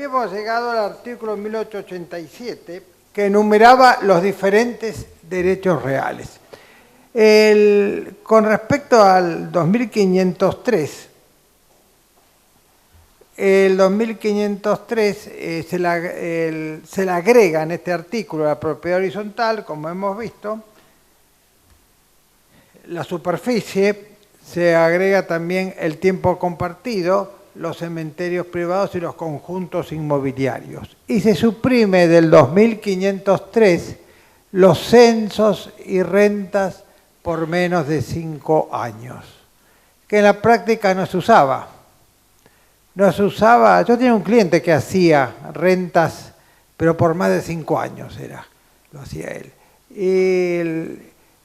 Hemos llegado al artículo 1887 que enumeraba los diferentes derechos reales. Con respecto al 2503, el 2503 se le agrega en este artículo la propiedad horizontal, como hemos visto, la superficie, se agrega también el tiempo compartido, los cementerios privados y los conjuntos inmobiliarios. Y se suprime del 2503 los censos y rentas por menos de 5 años, que en la práctica no se usaba. No se usaba, yo tenía un cliente que hacía rentas, pero por más de 5 años lo hacía él. Y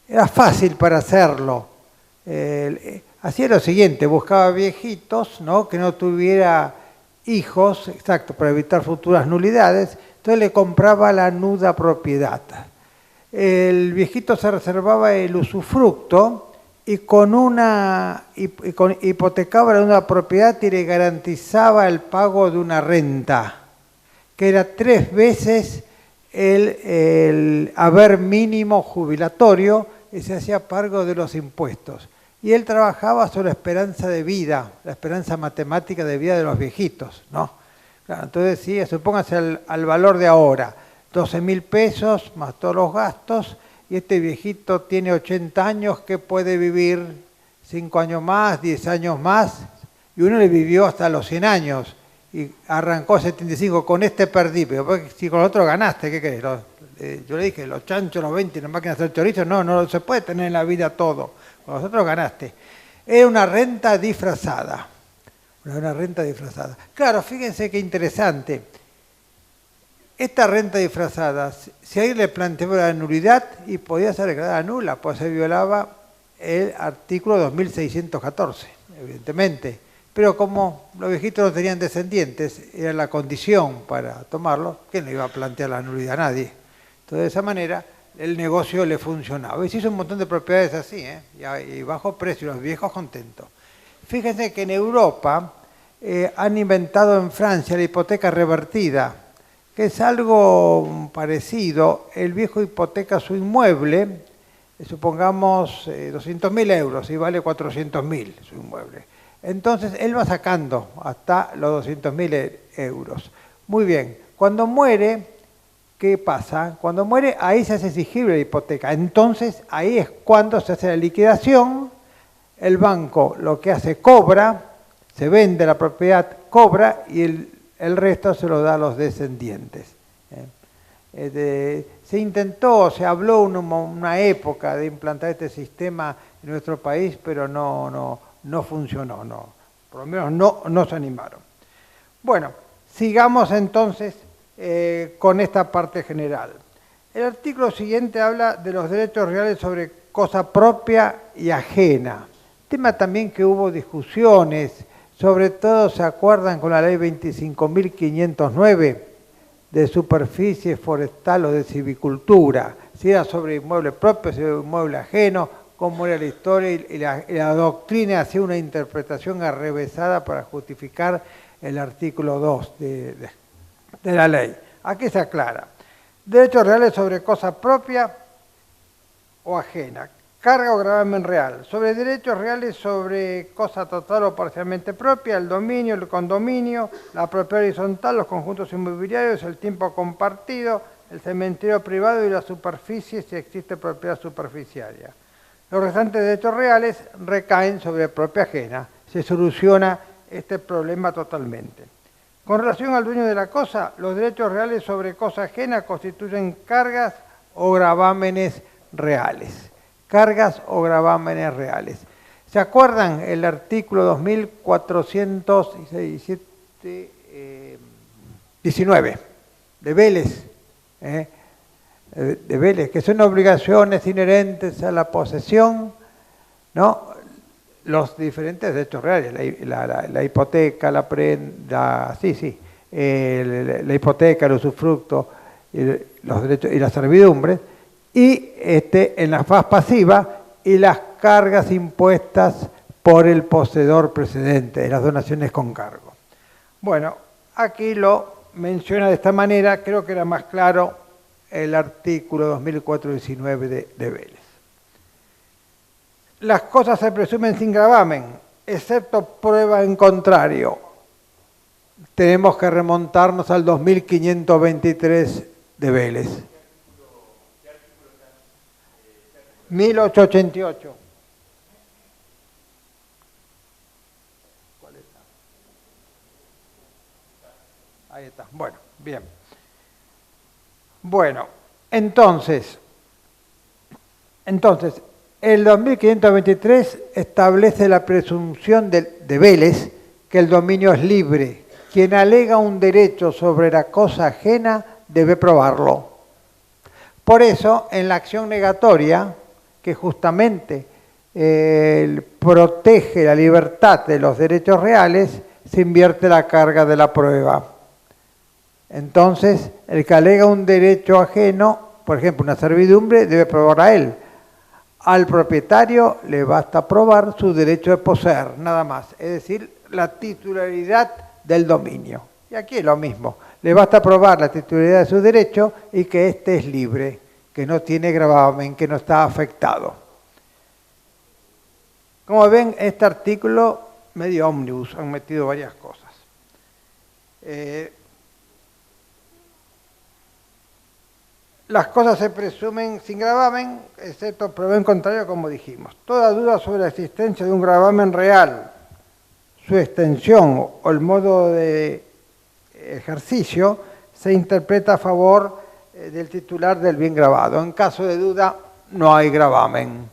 era fácil para hacerlo. Hacía lo siguiente, buscaba viejitos, ¿no?, que no tuviera hijos, exacto, para evitar futuras nulidades, entonces le compraba la nuda propiedad. El viejito se reservaba el usufructo y hipotecaba la nuda propiedad y le garantizaba el pago de una renta, que era 3 veces el haber mínimo jubilatorio, y se hacía cargo de los impuestos. Y él trabajaba sobre la esperanza de vida, la esperanza matemática de vida de los viejitos, ¿no? Claro, entonces, sí, supóngase al valor de ahora, 12.000 pesos más todos los gastos, y este viejito tiene 80 años, que puede vivir 5 años más, 10 años más, y uno le vivió hasta los 100 años, y arrancó 75, con este perdí, pero si con el otro ganaste, ¿qué querés? Yo le dije, los chanchos, los 20, las máquinas de hacer chorizo, no se puede tener en la vida todo. Vosotros ganaste. Era una renta disfrazada. Una renta disfrazada. Claro, fíjense qué interesante. Esta renta disfrazada, si alguien le planteaba la nulidad, y podía ser declarada nula, pues se violaba el artículo 2614, evidentemente. Pero como los viejitos no tenían descendientes, era la condición para tomarlo, ¿quién le iba a plantear la nulidad? A nadie. Entonces, de esa manera, el negocio le funcionaba. Y se hizo un montón de propiedades así, y bajo precio, los viejos contentos. Fíjense que en Europa han inventado en Francia la hipoteca revertida, que es algo parecido. El viejo hipoteca su inmueble, supongamos 200.000 euros, y vale 400.000 su inmueble. Entonces, él va sacando hasta los 200.000 euros. Muy bien, cuando muere, ¿qué pasa? Cuando muere, ahí se hace exigible la hipoteca. Entonces, ahí es cuando se hace la liquidación. El banco lo que hace, cobra, se vende la propiedad, cobra, y el resto se lo da a los descendientes. Se intentó, se habló una época de implantar este sistema en nuestro país, pero no funcionó, por lo menos no se animaron. Bueno, sigamos entonces con esta parte general. El artículo siguiente habla de los derechos reales sobre cosa propia y ajena. Tema también que hubo discusiones, sobre todo se acuerdan con la ley 25.509 de superficie forestal o de silvicultura, si era sobre inmueble propio, si era inmueble ajeno, cómo era la historia, y la doctrina hacía una interpretación arrevesada para justificar el artículo 2 de la ley. Aquí se aclara. Derechos reales sobre cosa propia o ajena. Carga o gravamen real. Sobre derechos reales sobre cosa total o parcialmente propia, el dominio, el condominio, la propiedad horizontal, los conjuntos inmobiliarios, el tiempo compartido, el cementerio privado y la superficie si existe propiedad superficiaria. Los restantes derechos reales recaen sobre propia ajena. Se soluciona este problema totalmente. Con relación al dueño de la cosa, los derechos reales sobre cosa ajena constituyen cargas o gravámenes reales. Cargas o gravámenes reales. ¿Se acuerdan el artículo 2419 de Vélez? De Vélez, que son obligaciones inherentes a la posesión, ¿no? Los diferentes derechos reales, la hipoteca, la hipoteca, el usufructo, los derechos y la servidumbre, y en la faz pasiva, y las cargas impuestas por el poseedor precedente, las donaciones con cargo. Bueno, aquí lo menciona de esta manera, creo que era más claro el artículo 2419 de Vélez. Las cosas se presumen sin gravamen, excepto prueba en contrario. Tenemos que remontarnos al 2523 de Vélez. 1888. ¿Cuál está? Ahí está. Bueno, bien. Bueno, entonces, el 2523 establece la presunción de Vélez que el dominio es libre. Quien alega un derecho sobre la cosa ajena debe probarlo. Por eso, en la acción negatoria, que justamente protege la libertad de los derechos reales, se invierte la carga de la prueba. Entonces, el que alega un derecho ajeno, por ejemplo, una servidumbre, debe probar a él. Al propietario le basta probar su derecho de poseer, nada más. Es decir, la titularidad del dominio. Y aquí es lo mismo. Le basta probar la titularidad de su derecho y que éste es libre, que no tiene gravamen, que no está afectado. Como ven, este artículo medio ómnibus, han metido varias cosas. Las cosas se presumen sin gravamen, excepto prueba en contrario, como dijimos. Toda duda sobre la existencia de un gravamen real, su extensión o el modo de ejercicio, se interpreta a favor del titular del bien grabado. En caso de duda, no hay gravamen.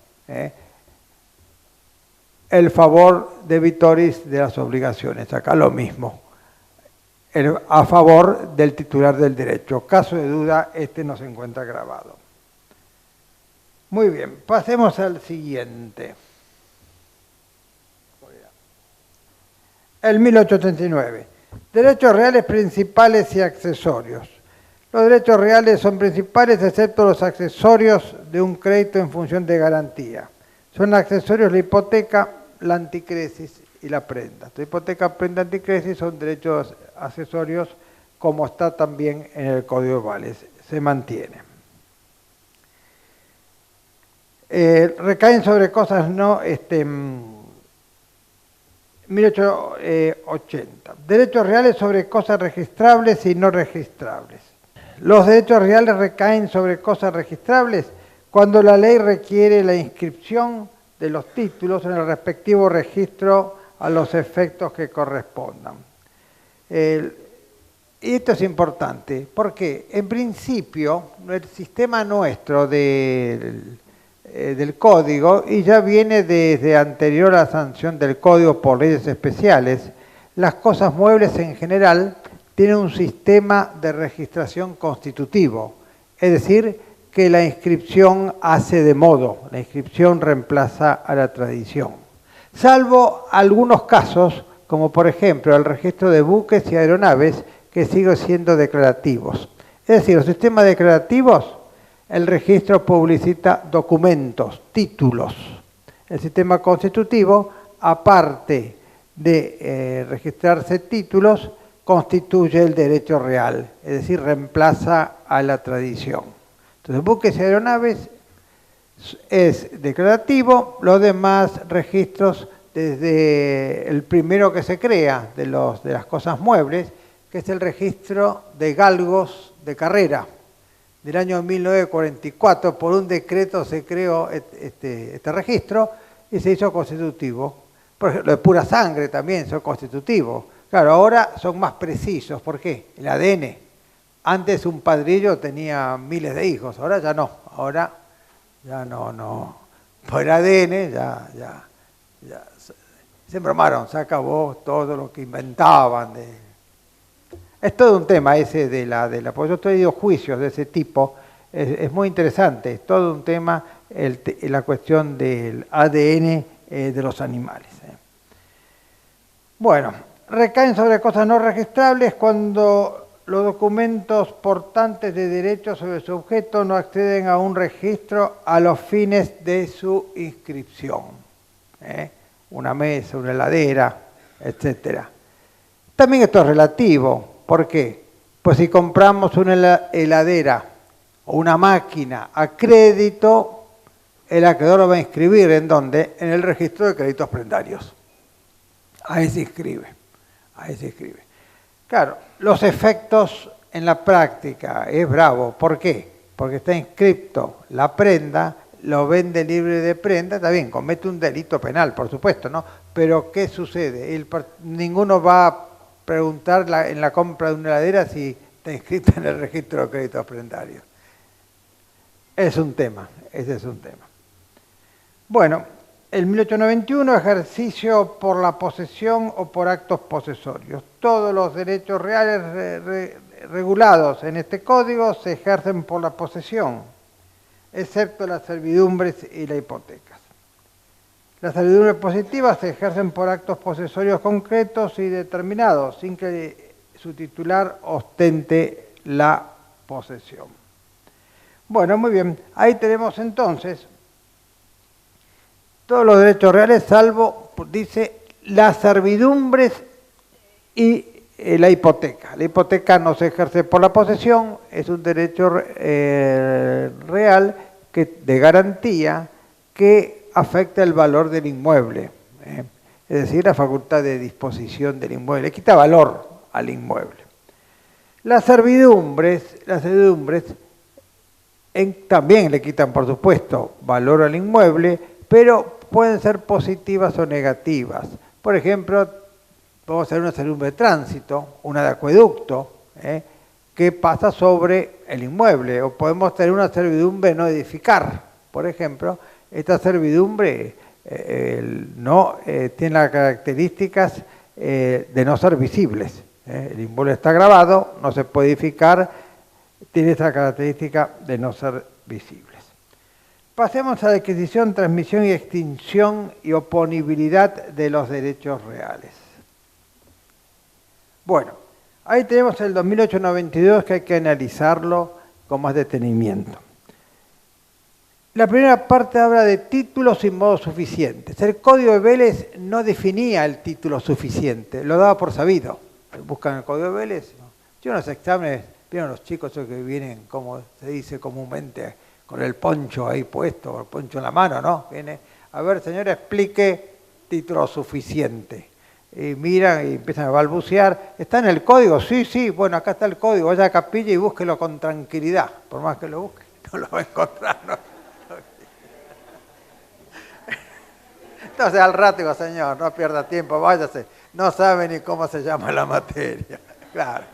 El favor debitoris de las obligaciones, acá lo mismo. A favor del titular del derecho. Caso de duda, este no se encuentra grabado. Muy bien, pasemos al siguiente. El 1839. Derechos reales principales y accesorios. Los derechos reales son principales excepto los accesorios de un crédito en función de garantía. Son accesorios la hipoteca, la anticresis y la prenda. La hipoteca, prenda, anticresis son derechos accesorios como está también en el Código de Vales. Se mantiene. Recaen sobre cosas no... 1880. Derechos reales sobre cosas registrables y no registrables. Los derechos reales recaen sobre cosas registrables cuando la ley requiere la inscripción de los títulos en el respectivo registro a los efectos que correspondan. Y esto es importante, porque en principio el sistema nuestro del código, y ya viene desde anterior a la sanción del código por leyes especiales, las cosas muebles en general tienen un sistema de registración constitutivo, es decir, que la inscripción hace de modo, la inscripción reemplaza a la tradición. Salvo algunos casos, como por ejemplo el registro de buques y aeronaves, que siguen siendo declarativos. Es decir, los sistemas declarativos, el registro publicita documentos, títulos. El sistema constitutivo, aparte de registrarse títulos, constituye el derecho real, es decir, reemplaza a la tradición. Entonces, buques y aeronaves es declarativo, los demás registros, desde el primero que se crea de las cosas muebles, que es el registro de galgos de carrera, del año 1944, por un decreto se creó este registro y se hizo constitutivo. Por ejemplo, de pura sangre también son constitutivos. Claro, ahora son más precisos. ¿Por qué? El ADN. Antes un padrillo tenía miles de hijos, ahora ya no. Ahora ya no. Por el ADN ya se bromaron, se acabó todo lo que inventaban. Es todo un tema ese porque yo he tenido juicios de ese tipo, es muy interesante, es todo un tema la cuestión del ADN de los animales. Bueno, recaen sobre cosas no registrables cuando los documentos portantes de derechos sobre su objeto no acceden a un registro a los fines de su inscripción. Una mesa, una heladera, etc. También esto es relativo. ¿Por qué? Pues si compramos una heladera o una máquina a crédito, el acreedor lo va a inscribir ¿en dónde? En el registro de créditos prendarios. Ahí se inscribe. Ahí se inscribe. Claro, los efectos en la práctica es bravo. ¿Por qué? Porque está inscripto la prenda, lo vende libre de prenda, está bien, comete un delito penal, por supuesto, ¿no? Pero ¿qué sucede? Ninguno va a preguntar en la compra de una heladera si está inscrito en el registro de créditos prendarios. Es un tema, ese es un tema. Bueno, el 1891, ejercicio por la posesión o por actos posesorios. Todos los derechos reales regulados en este código se ejercen por la posesión, excepto las servidumbres y las hipotecas. Las servidumbres positivas se ejercen por actos posesorios concretos y determinados, sin que su titular ostente la posesión. Bueno, muy bien. Ahí tenemos entonces todos los derechos reales, salvo, dice, las servidumbres y la hipoteca. La hipoteca no se ejerce por la posesión, es un derecho real de garantía que afecta el valor del inmueble, es decir, la facultad de disposición del inmueble, le quita valor al inmueble. Las servidumbres también le quitan, por supuesto, valor al inmueble, pero pueden ser positivas o negativas. Por ejemplo, podemos tener una servidumbre de tránsito, una de acueducto, que pasa sobre el inmueble, o podemos tener una servidumbre no edificar. Por ejemplo, esta servidumbre tiene las características de no ser visibles. El inmueble está grabado, no se puede edificar, tiene esa característica de no ser visibles. Pasemos a la adquisición, transmisión y extinción y oponibilidad de los derechos reales. Bueno, ahí tenemos el 2892 que hay que analizarlo con más detenimiento. La primera parte habla de títulos y modos suficientes. El Código de Vélez no definía el título suficiente, lo daba por sabido. Buscan el Código de Vélez. Yo en los exámenes, vieron los chicos esos que vienen, como se dice comúnmente, con el poncho ahí puesto, el poncho en la mano, ¿no? Viene, a ver, señora, explique título suficiente. Y miran y empiezan a balbucear. ¿Está en el código? Sí, sí, bueno, acá está el código. Vaya a capilla y búsquelo con tranquilidad. Por más que lo busque, no lo va a encontrar, ¿no? Entonces al rato digo, señor, no pierda tiempo, váyase. No sabe ni cómo se llama la materia. Claro.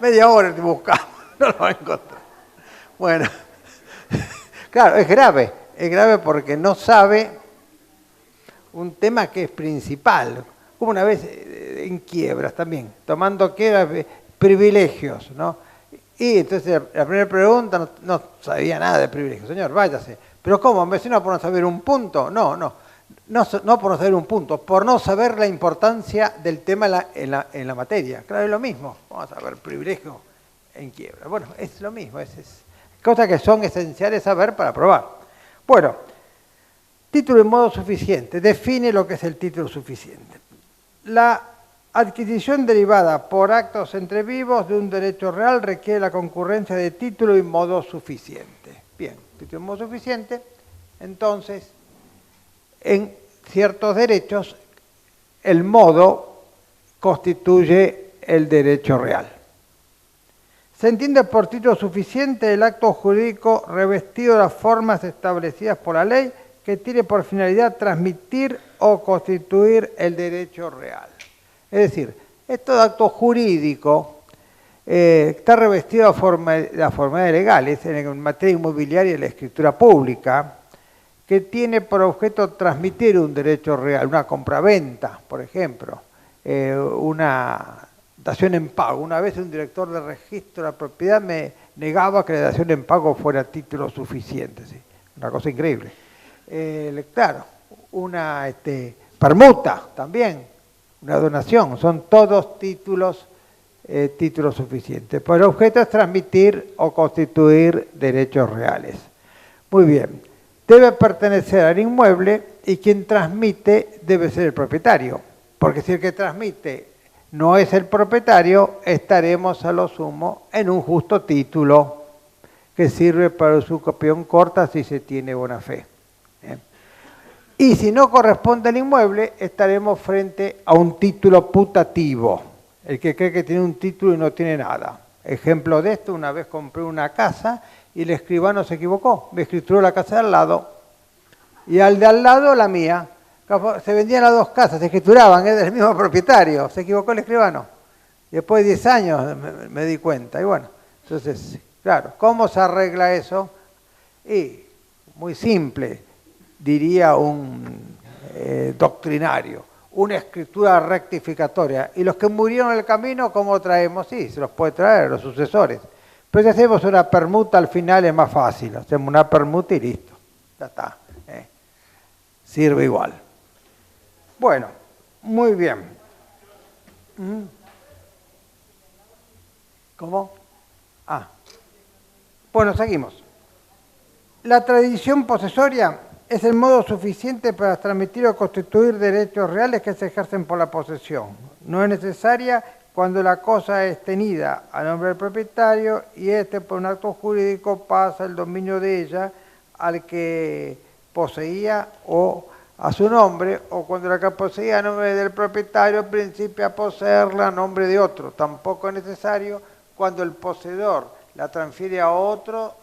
Media hora buscamos, no lo va a encontrar. Bueno, claro, es grave porque no sabe un tema que es principal, como una vez en quiebras también, tomando quiebras, privilegios, ¿no? Y entonces la primera pregunta no sabía nada de privilegios, señor, váyase. Pero ¿cómo? ¿Me enseñó por no saber un punto? No por no saber un punto, por no saber la importancia del tema en la materia. Claro, es lo mismo, vamos a ver privilegios en quiebra. Bueno, es lo mismo, es cosas que son esenciales saber para aprobar. Bueno, título y modo suficiente. Define lo que es el título suficiente. La adquisición derivada por actos entre vivos de un derecho real requiere la concurrencia de título y modo suficiente. Bien, título y modo suficiente. Entonces, en ciertos derechos, el modo constituye el derecho real. Se entiende por título suficiente el acto jurídico revestido de las formas establecidas por la ley que tiene por finalidad transmitir o constituir el derecho real. Es decir, este acto jurídico está revestido de las formas legales en materia inmobiliaria y la escritura pública, que tiene por objeto transmitir un derecho real, una compraventa, por ejemplo, una dación en pago. Una vez un director de registro de la propiedad me negaba que la dación en pago fuera título suficiente. ¿Sí? Una cosa increíble. Claro, una permuta también, una donación, son todos títulos suficientes. Pero el objeto es transmitir o constituir derechos reales. Muy bien, debe pertenecer al inmueble y quien transmite debe ser el propietario, porque si el que transmite no es el propietario, estaremos a lo sumo en un justo título que sirve para usucapión corta si se tiene buena fe. Y si no corresponde al inmueble, estaremos frente a un título putativo. El que cree que tiene un título y no tiene nada. Ejemplo de esto, una vez compré una casa y el escribano se equivocó. Me escrituró la casa de al lado y al de al lado la mía. Se vendían las dos casas, se escrituraban, es del mismo propietario. Se equivocó el escribano. Después de 10 años me di cuenta. Y bueno, entonces, claro, ¿cómo se arregla eso? Y muy simple, diría un doctrinario, una escritura rectificatoria. Y los que murieron en el camino, ¿cómo traemos? Sí, se los puede traer los sucesores. Pero si hacemos una permuta al final es más fácil. Hacemos una permuta y listo. Ya está. Sirve igual. Bueno, muy bien. ¿Cómo? Bueno, seguimos. La tradición posesoria es el modo suficiente para transmitir o constituir derechos reales que se ejercen por la posesión. No es necesaria cuando la cosa es tenida a nombre del propietario y por un acto jurídico pasa el dominio de ella al que poseía o a su nombre, o cuando la que poseía a nombre del propietario principia a poseerla a nombre de otro. Tampoco es necesario cuando el poseedor la transfiere a otro,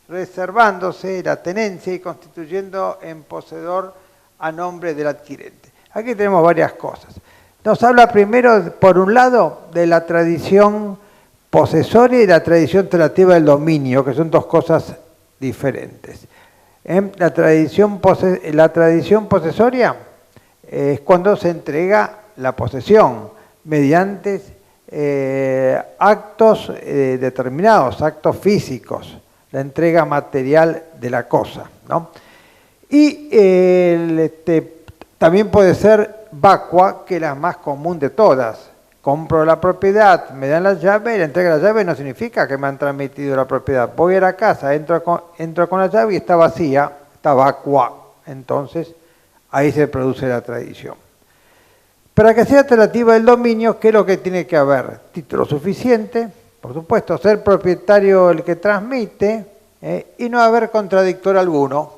reservándose la tenencia y constituyendo en poseedor a nombre del adquirente. Aquí tenemos varias cosas. Nos habla primero, por un lado, de la tradición posesoria y la tradición relativa del dominio, que son dos cosas diferentes. La tradición posesoria es cuando se entrega la posesión mediante actos determinados, actos físicos, la entrega material de la cosa, ¿no? Y también puede ser vacua, que es la más común de todas. Compro la propiedad, me dan la llave, y la entrega de la llave no significa que me han transmitido la propiedad. Voy a la casa, entro con la llave y está vacía, está vacua. Entonces, ahí se produce la tradición. Para que sea relativa el dominio, ¿qué es lo que tiene que haber? Título suficiente, por supuesto, ser propietario el que transmite, y no haber contradictor alguno.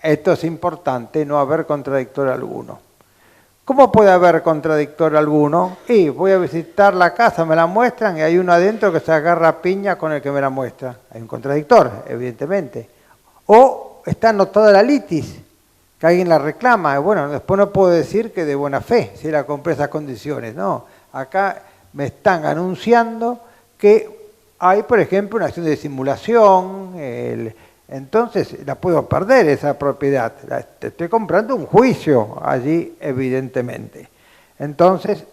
Esto es importante, no haber contradictor alguno. ¿Cómo puede haber contradictor alguno? Y voy a visitar la casa, me la muestran y hay uno adentro que se agarra a piña con el que me la muestra. Hay un contradictor, evidentemente. O está anotada la litis, que alguien la reclama. Bueno, después no puedo decir que de buena fe, si la compré esas condiciones. No, acá me están anunciando que hay, por ejemplo, una acción de simulación, entonces la puedo perder esa propiedad. Estoy comprando un juicio allí, evidentemente. Entonces,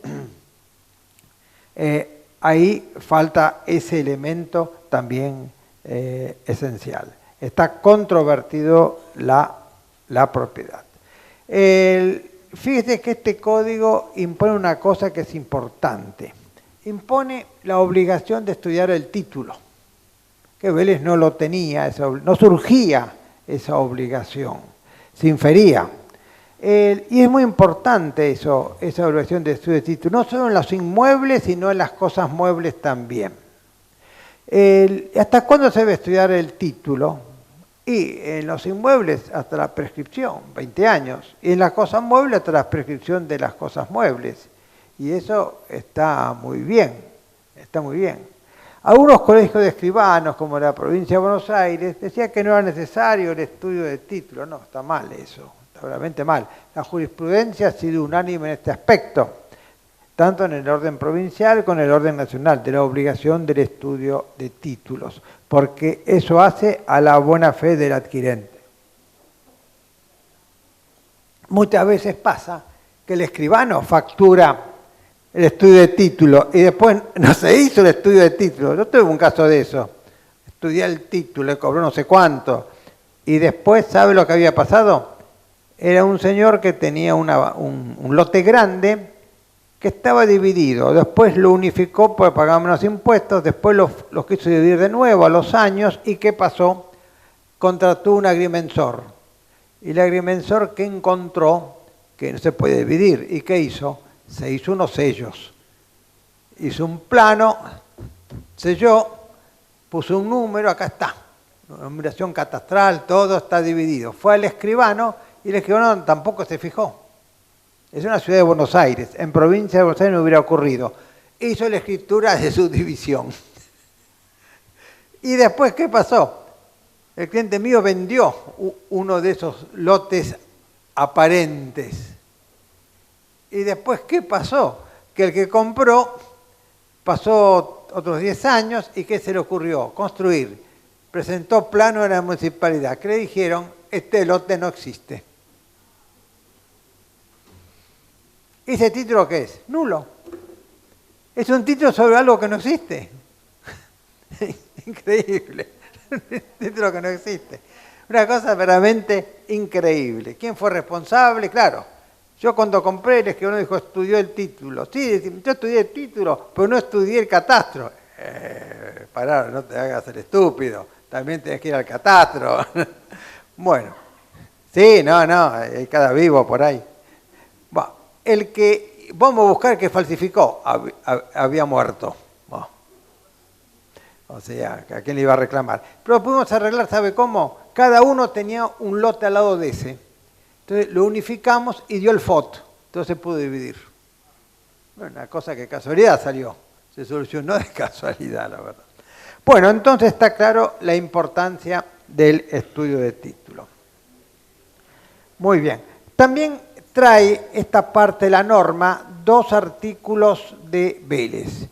ahí falta ese elemento también esencial. Está controvertido la propiedad. Fíjese que este código impone una cosa que es importante. Impone la obligación de estudiar el título, que Vélez no lo tenía, no surgía esa obligación, se infería. Y es muy importante eso, esa obligación de estudio de título, no solo en los inmuebles, sino en las cosas muebles también. ¿Hasta cuándo se debe estudiar el título? Y en los inmuebles hasta la prescripción, 20 años. Y en las cosas muebles hasta la prescripción de las cosas muebles. Y eso está muy bien, está muy bien. Algunos colegios de escribanos, como la provincia de Buenos Aires, decían que no era necesario el estudio de título. No, está mal eso, está realmente mal. La jurisprudencia ha sido unánime en este aspecto, tanto en el orden provincial como en el orden nacional, de la obligación del estudio de títulos, porque eso hace a la buena fe del adquirente. Muchas veces pasa que el escribano factura el estudio de título y después no se hizo el estudio de título. Yo tuve un caso de eso. Estudié el título, le cobró no sé cuánto. Y después, ¿sabe lo que había pasado? Era un señor que tenía un lote grande que estaba dividido. Después lo unificó para pagar menos impuestos. Después los quiso dividir de nuevo a los años. ¿Y qué pasó? Contrató un agrimensor. Y el agrimensor que encontró que no se puede dividir. ¿Y qué hizo? se hizo unos sellos. Hizo un plano, selló, puso un número, acá está. Numeración catastral, todo está dividido. Fue al escribano y el escribano tampoco se fijó. Es una ciudad de Buenos Aires. En provincia de Buenos Aires no hubiera ocurrido. Hizo la escritura de su división. Y después, ¿qué pasó? El cliente mío vendió uno de esos lotes aparentes. Y después, ¿qué pasó? Que el que compró pasó otros 10 años y ¿qué se le ocurrió? Construir. Presentó plano de la municipalidad. ¿Qué le dijeron? Este lote no existe. ¿Ese título qué es? Nulo. Es un título sobre algo que no existe. Increíble. Un título que no existe. Una cosa verdaderamente increíble. ¿Quién fue responsable? Claro. Yo cuando compré, el escribano dijo, estudió el título. Sí, yo estudié el título, pero no estudié el catastro. Pará, no te hagas el estúpido. También tenés que ir al catastro. Bueno. Sí, no, hay cada vivo por ahí. Bueno, el que vamos a buscar que falsificó había muerto. Bueno. O sea, ¿a quién le iba a reclamar? Pero pudimos arreglar, ¿sabe cómo? Cada uno tenía un lote al lado de ese. Entonces lo unificamos y dio el FOT. Entonces se pudo dividir. Bueno, una cosa que casualidad salió. Se solucionó de casualidad, la verdad. Bueno, entonces está claro la importancia del estudio de título. Muy bien. También trae esta parte de la norma 2 artículos de Vélez.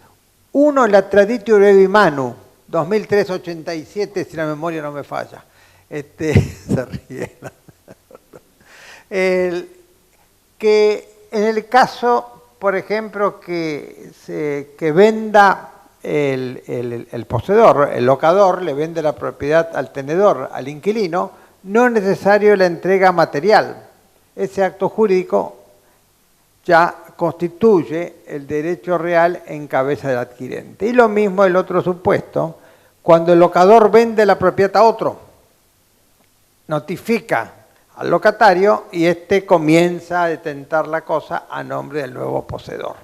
Uno, la Traditio Brevi Manu, 2387, si la memoria no me falla. Se ríe. Que en el caso, por ejemplo, que venda el poseedor, el locador, le vende la propiedad al tenedor, al inquilino, no es necesario la entrega material. Ese acto jurídico ya constituye el derecho real en cabeza del adquirente. Y lo mismo el otro supuesto, cuando el locador vende la propiedad a otro, notifica al locatario y éste comienza a detentar la cosa a nombre del nuevo poseedor.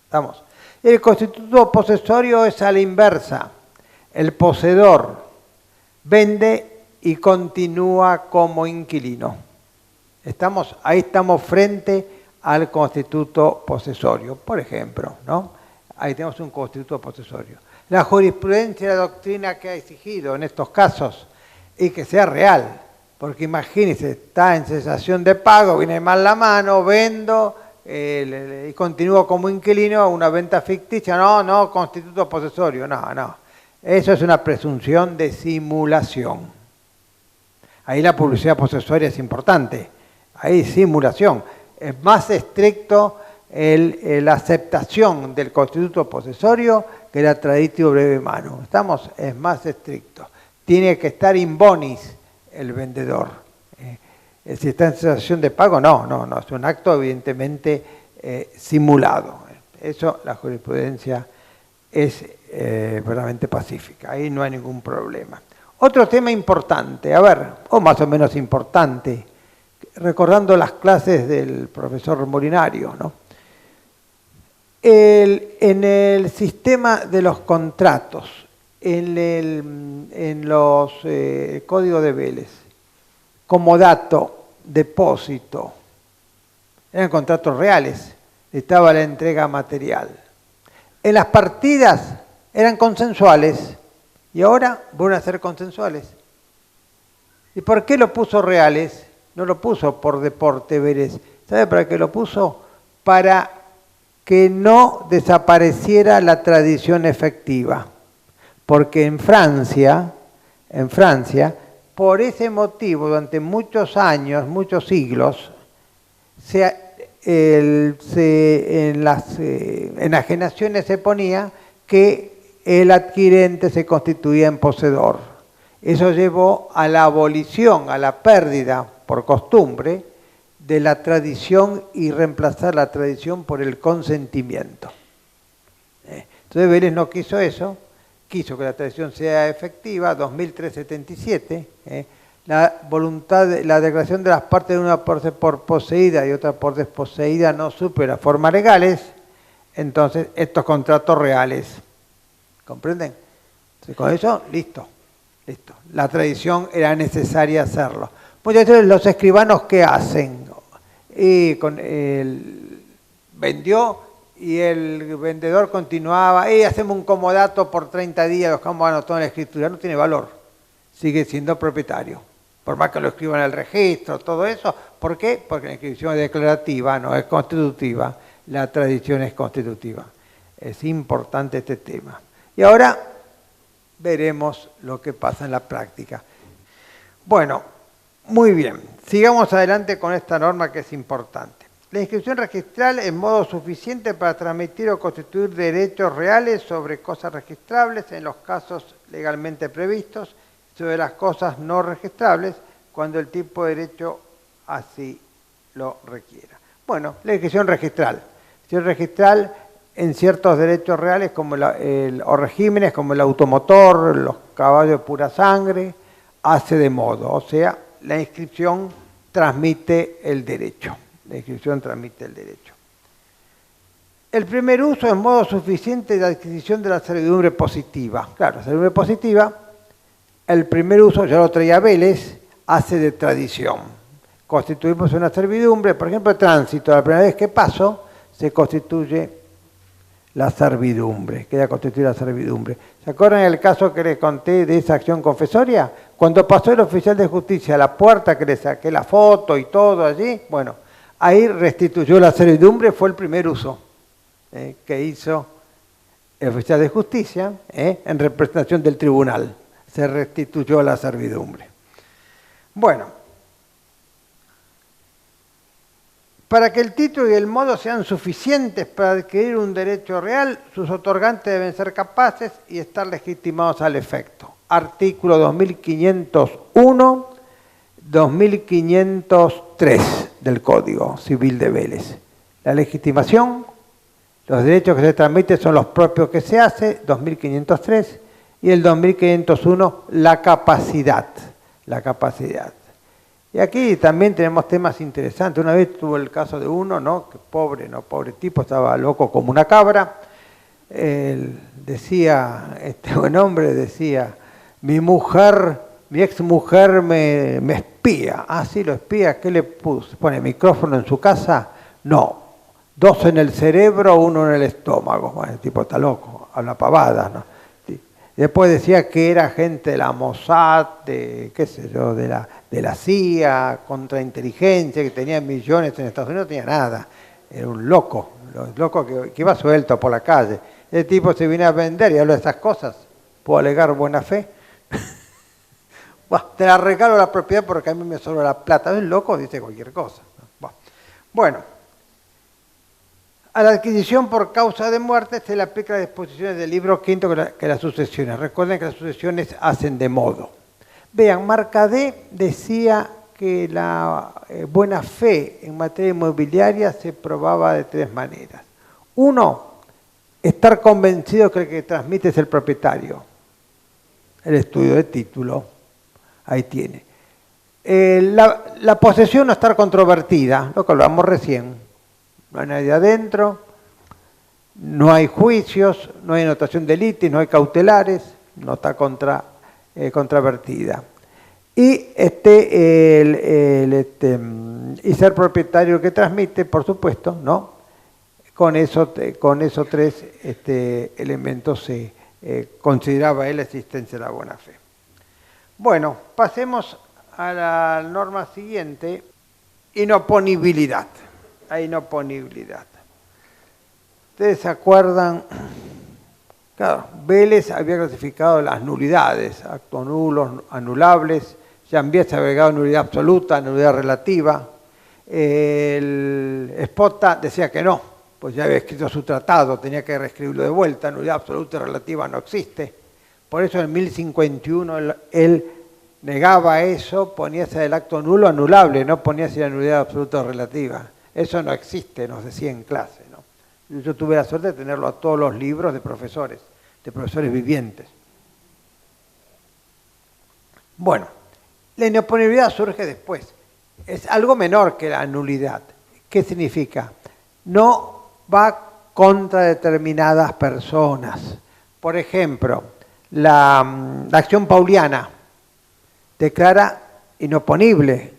¿Estamos? El constituto posesorio es a la inversa. El poseedor vende y continúa como inquilino. Ahí estamos frente al constituto posesorio, por ejemplo, ¿no? Ahí tenemos un constituto posesorio. La jurisprudencia y la doctrina que ha exigido en estos casos y que sea real. Porque imagínense, está en cesación de pago, viene mal la mano, vendo y continúo como inquilino, una venta ficticia, no, constituto posesorio, no. Eso es una presunción de simulación. Ahí la publicidad posesoria es importante, ahí simulación. Es más estricto la aceptación del constituto posesorio que la Traditio Brevi Manu. Es más estricto. Tiene que estar in bonis el vendedor. Si está en cesación de pago, no, es un acto evidentemente simulado. Eso, la jurisprudencia es verdaderamente pacífica, ahí no hay ningún problema. Otro tema importante, o más o menos importante, recordando las clases del profesor Molinario, ¿no? En el sistema de los contratos, en los códigos de Vélez, comodato, depósito, eran contratos reales, estaba la entrega material. En las partidas eran consensuales y ahora van a ser consensuales. ¿Y por qué lo puso reales? No lo puso por deporte Vélez. ¿Sabe para qué lo puso? Para que no desapareciera la tradición efectiva. Porque en Francia, por ese motivo, durante muchos años, muchos siglos, en las enajenaciones se ponía que el adquirente se constituía en poseedor. Eso llevó a la abolición, a la pérdida por costumbre de la tradición y reemplazar la tradición por el consentimiento. Entonces Vélez no quiso eso, quiso que la tradición sea efectiva, 2377, la voluntad, la declaración de las partes de una por poseída y otra por desposeída no supera formas legales, entonces estos contratos reales. ¿Comprenden? Entonces, con eso, listo. La tradición era necesaria hacerlo. Muchas veces los escribanos, ¿qué hacen? Y con el vendió y el vendedor continuaba, hacemos un comodato por 30 días, lo dejamos anotado en la escritura, no tiene valor, sigue siendo propietario, por más que lo escriban en el registro, todo eso. ¿Por qué? Porque la inscripción es declarativa, no es constitutiva, la tradición es constitutiva. Es importante este tema. Y ahora veremos lo que pasa en la práctica. Bueno, muy bien, sigamos adelante con esta norma que es importante. La inscripción registral es modo suficiente para transmitir o constituir derechos reales sobre cosas registrables en los casos legalmente previstos, sobre las cosas no registrables cuando el tipo de derecho así lo requiera. Bueno, la inscripción registral. La inscripción registral en ciertos derechos reales como o regímenes como el automotor, los caballos de pura sangre, hace de modo, o sea, la inscripción transmite el derecho. La inscripción transmite el derecho. El primer uso es modo suficiente de adquisición de la servidumbre positiva. Claro, la servidumbre positiva, el primer uso, ya lo traía Vélez, hace de tradición. Constituimos una servidumbre, por ejemplo, el tránsito, la primera vez que paso, se constituye la servidumbre, queda constituida la servidumbre. ¿Se acuerdan el caso que les conté de esa acción confesoria? Cuando pasó el oficial de justicia a la puerta, que le saqué la foto y todo allí, bueno, ahí restituyó la servidumbre, fue el primer uso que hizo el oficial de justicia en representación del tribunal. Se restituyó la servidumbre. Bueno, para que el título y el modo sean suficientes para adquirir un derecho real, sus otorgantes deben ser capaces y estar legitimados al efecto. Artículo 2501, 2503 del Código Civil de Vélez. La legitimación, los derechos que se transmiten son los propios que se hace, 2503, y el 2501, la capacidad. La capacidad. Y aquí también tenemos temas interesantes. Una vez tuvo el caso de uno, ¿no? Que pobre tipo, estaba loco como una cabra. Él decía, este buen hombre decía, mi ex mujer me espía. Ah, sí, lo espía. ¿Qué le puso? ¿Pone micrófono en su casa? No. 2 en el cerebro, 1 en el estómago. Bueno, el tipo está loco, habla pavadas, ¿no? Después decía que era gente de la Mossad, de qué sé yo, de la CIA, contrainteligencia, que tenía millones en Estados Unidos, no tenía nada. Era un loco que iba suelto por la calle. El tipo se viene a vender y habla de esas cosas. ¿Puedo alegar buena fe? Te la regalo la propiedad porque a mí me sobra la plata. Es loco, dice cualquier cosa. Bueno. A la adquisición por causa de muerte se le aplica las disposiciones del libro quinto que las sucesiones. Recuerden que las sucesiones hacen de modo. Vean, Marcadet decía que la buena fe en materia inmobiliaria se probaba de 3 maneras. 1, estar convencido que el que transmite es el propietario. El estudio de título, ahí tiene. La posesión no estar controvertida, lo que hablamos recién. No hay nadie adentro, no hay juicios, no hay anotación de litis, no hay cautelares, no está contravertida. Y, y ser propietario que transmite, por supuesto, ¿no? Con esos 3 elementos se consideraba la existencia de la buena fe. Bueno, pasemos a la norma siguiente, inoponibilidad. Hay inoponibilidad. ¿Ustedes se acuerdan? Claro, Vélez había clasificado las nulidades, actos nulos, anulables, Jambier se había agregado nulidad absoluta, nulidad relativa. El Espota decía que no, pues ya había escrito su tratado, tenía que reescribirlo de vuelta, nulidad absoluta y relativa no existe. Por eso en 1051 él negaba eso, ponía ese del acto nulo anulable, no ponía si la nulidad absoluta o relativa. Eso no existe, nos decía en clase, ¿no? Yo tuve la suerte de tenerlo a todos los libros de profesores vivientes. Bueno, La inoponibilidad surge después. Es algo menor que la nulidad. ¿Qué significa? No va contra determinadas personas. Por ejemplo, la acción pauliana declara inoponible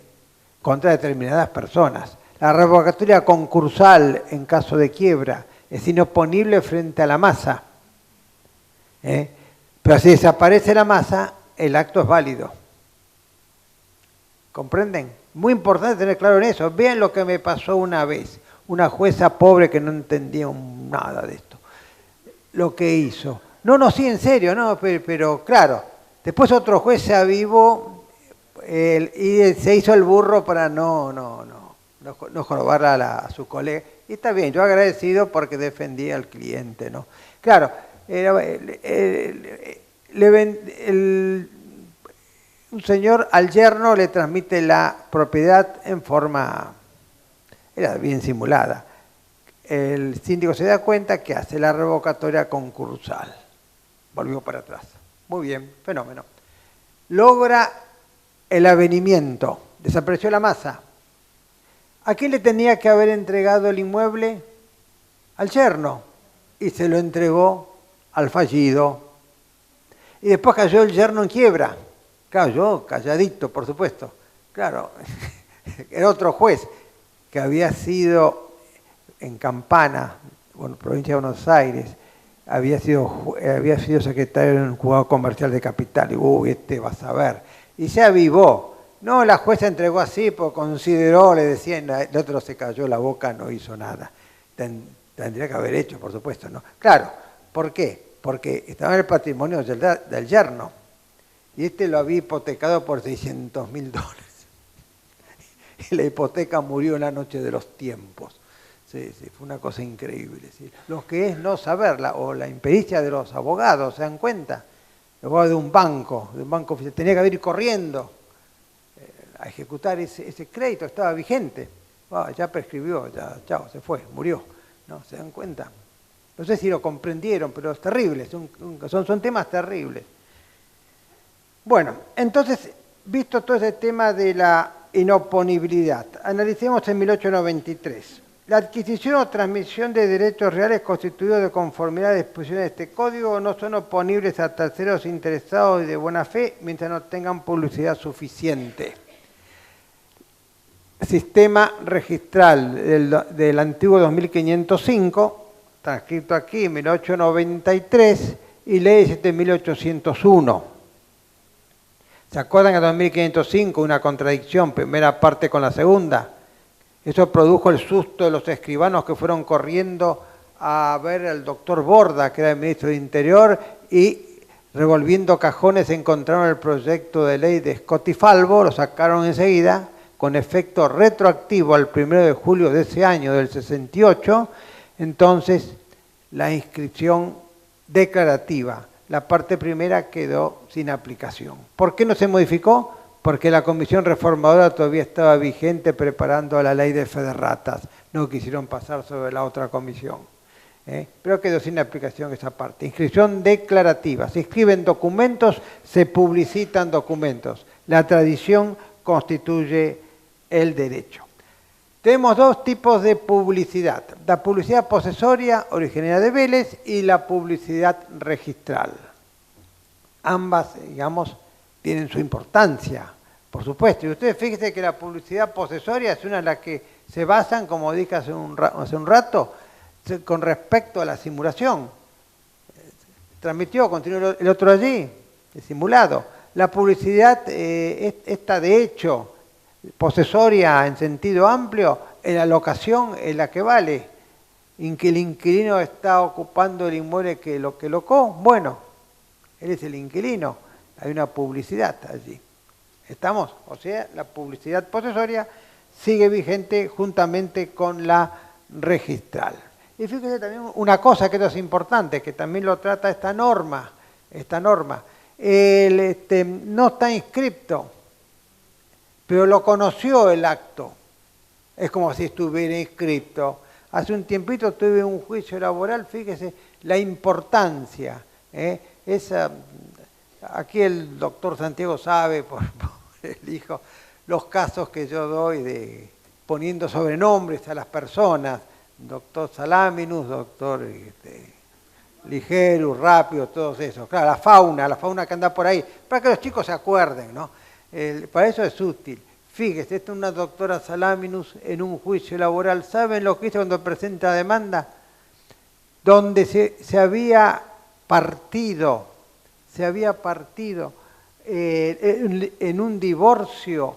contra determinadas personas. La revocatoria concursal en caso de quiebra es inoponible frente a la masa. Pero si desaparece la masa, el acto es válido. ¿Comprenden? Muy importante tener claro en eso. Vean lo que me pasó una vez. Una jueza pobre que no entendía nada de esto. Lo que hizo. No, sí, en serio, no, pero claro. Después otro juez se avivó y se hizo el burro para no jorobarla a su colega. Y está bien, yo agradecido porque defendía al cliente, ¿no? Claro, un señor al yerno le transmite la propiedad en forma, era bien simulada. El síndico se da cuenta que hace la revocatoria concursal. Volvió para atrás. Muy bien, fenómeno. Logra el avenimiento. Desapareció la masa. ¿A quién le tenía que haber entregado el inmueble? Al yerno. Y se lo entregó al fallido. Y después cayó el yerno en quiebra. Claro, yo calladito, por supuesto. Claro, era otro juez que había sido en Campana, bueno, provincia de Buenos Aires, había sido secretario en un juzgado comercial de Capital. Y, este va a saber. Y se avivó. No, la jueza entregó así, porque consideró, le decían, el otro se cayó la boca, no hizo nada. Tendría que haber hecho, por supuesto, ¿no? Claro, ¿por qué? Porque estaba en el patrimonio del yerno. Y este lo había hipotecado por $600.000. Y la hipoteca murió en la noche de los tiempos. Sí, fue una cosa increíble. ¿Sí? Lo que es no saberla, o la impericia de los abogados, ¿se dan cuenta? El abogado de un banco oficial, tenía que ir corriendo a ejecutar ese crédito, estaba vigente. Ya prescribió, ya, chao, se fue, murió. ¿No? ¿Se dan cuenta? No sé si lo comprendieron, pero es terrible, son temas terribles. Bueno, entonces, visto todo ese tema de la inoponibilidad, analicemos en 1893. La adquisición o transmisión de derechos reales constituidos de conformidad a disposiciones de este código no son oponibles a terceros interesados y de buena fe mientras no tengan publicidad suficiente. Sistema registral del antiguo 2505, transcrito aquí en 1893, y ley 7801. ¿Se acuerdan que en 2505 una contradicción, primera parte con la segunda? Eso produjo el susto de los escribanos que fueron corriendo a ver al doctor Borda, que era el ministro de Interior, y revolviendo cajones encontraron el proyecto de ley de Scott y Falvo, lo sacaron enseguida, con efecto retroactivo al 1 de julio de ese año, del 68, entonces la inscripción declarativa, la parte primera quedó sin aplicación. ¿Por qué no se modificó? Porque la comisión reformadora todavía estaba vigente preparando la ley de fe de ratas. No quisieron pasar sobre la otra comisión. Pero quedó sin aplicación esa parte. Inscripción declarativa. Se inscriben documentos, se publicitan documentos. La tradición constituye el derecho. Tenemos dos tipos de publicidad. La publicidad posesoria, originaria de Vélez, y la publicidad registral. Ambas, digamos, tienen su importancia, por supuesto. Y ustedes fíjense que la publicidad posesoria es una en la que se basan, como dije hace un rato, con respecto a la simulación. Transmitió, continuó el otro allí, el simulado. La publicidad, esta de hecho, posesoria en sentido amplio, en la locación es la que vale. En que el inquilino está ocupando el inmueble que lo que locó, bueno, él es el inquilino. Hay una publicidad allí. ¿Estamos? O sea, la publicidad posesoria sigue vigente juntamente con la registral. Y fíjese también una cosa que es importante, que también lo trata esta norma. No está inscripto, pero lo conoció el acto. Es como si estuviera inscrito. Hace un tiempito tuve un juicio laboral, fíjese la importancia. Aquí el doctor Santiago sabe, elijo los casos que yo doy de poniendo sobrenombres a las personas, doctor Salaminus, doctor Ligero, Rápido, todos esos. Claro, la fauna que anda por ahí, para que los chicos se acuerden, ¿no? Para eso es útil. Fíjese, esta es una doctora Salaminus en un juicio laboral. ¿Saben lo que hizo cuando presenta demanda? Donde se había partido en un divorcio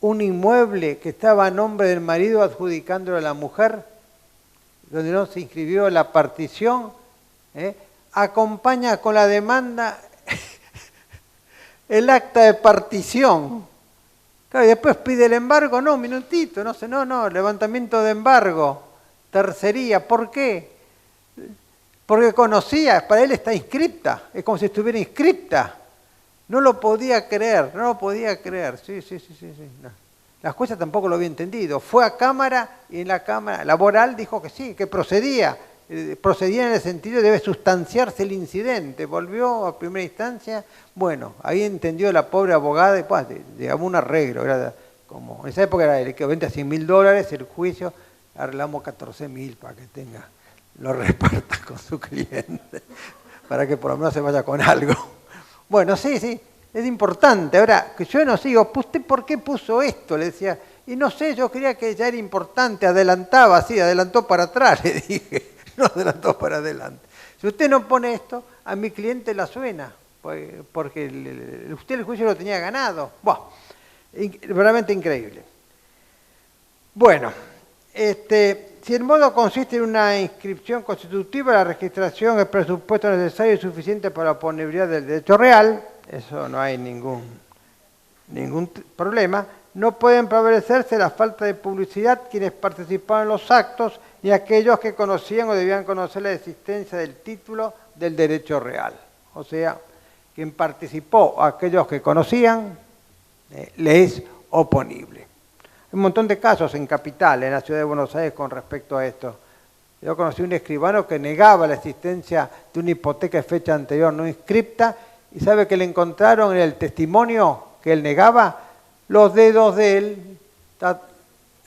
un inmueble que estaba a nombre del marido adjudicándolo a la mujer, donde no se inscribió la partición, acompaña con la demanda el acta de partición. Claro, y después pide el embargo, no, un minutito, no, levantamiento de embargo, tercería. ¿Por qué? Porque conocía, para él está inscripta, es como si estuviera inscripta. No lo podía creer, sí. No. La jueza tampoco lo había entendido. Fue a Cámara y en la Cámara laboral dijo que sí, que procedía. Procedía en el sentido de debe sustanciarse el incidente. Volvió a primera instancia, bueno, ahí entendió la pobre abogada y pues llegaba un arreglo. Era como, en esa época era el equivalente a $100.000 el juicio, arreglamos 14.000 para que lo reparta con su cliente, para que por lo menos se vaya con algo. Bueno, sí, es importante. Ahora, que yo no sigo, ¿usted por qué puso esto? Le decía, y no sé, yo creía que ya era importante, adelantó para atrás, le dije, no adelantó para adelante. Si usted no pone esto, a mi cliente la suena, porque usted el juicio lo tenía ganado. Bueno, realmente increíble. Bueno, si el modo consiste en una inscripción constitutiva, la registración es presupuesto necesario y suficiente para la oponibilidad del derecho real, eso no hay ningún problema. No pueden prevalecerse la falta de publicidad quienes participaron en los actos ni aquellos que conocían o debían conocer la existencia del título del derecho real. O sea, quien participó, aquellos que conocían, le es oponible. Hay un montón de casos en Capital, en la ciudad de Buenos Aires, con respecto a esto. Yo conocí un escribano que negaba la existencia de una hipoteca de fecha anterior no inscripta y sabe que le encontraron en el testimonio que él negaba los dedos de él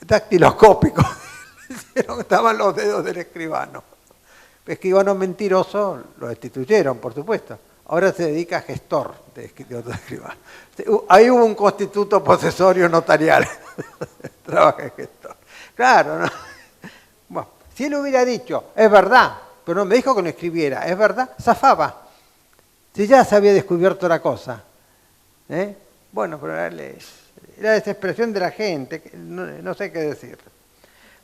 dactiloscópicos. Estaban los dedos del escribano. El escribano mentiroso lo destituyeron, por supuesto. Ahora se dedica a gestor de otro escribano. Ahí hubo un constituto posesorio notarial. Trabaja en gestor. Claro, ¿no? Bueno, si él hubiera dicho, es verdad, pero no me dijo que no escribiera, es verdad, zafaba. Si ya se había descubierto la cosa. Bueno, pero era la desesperación de la gente, no sé qué decir.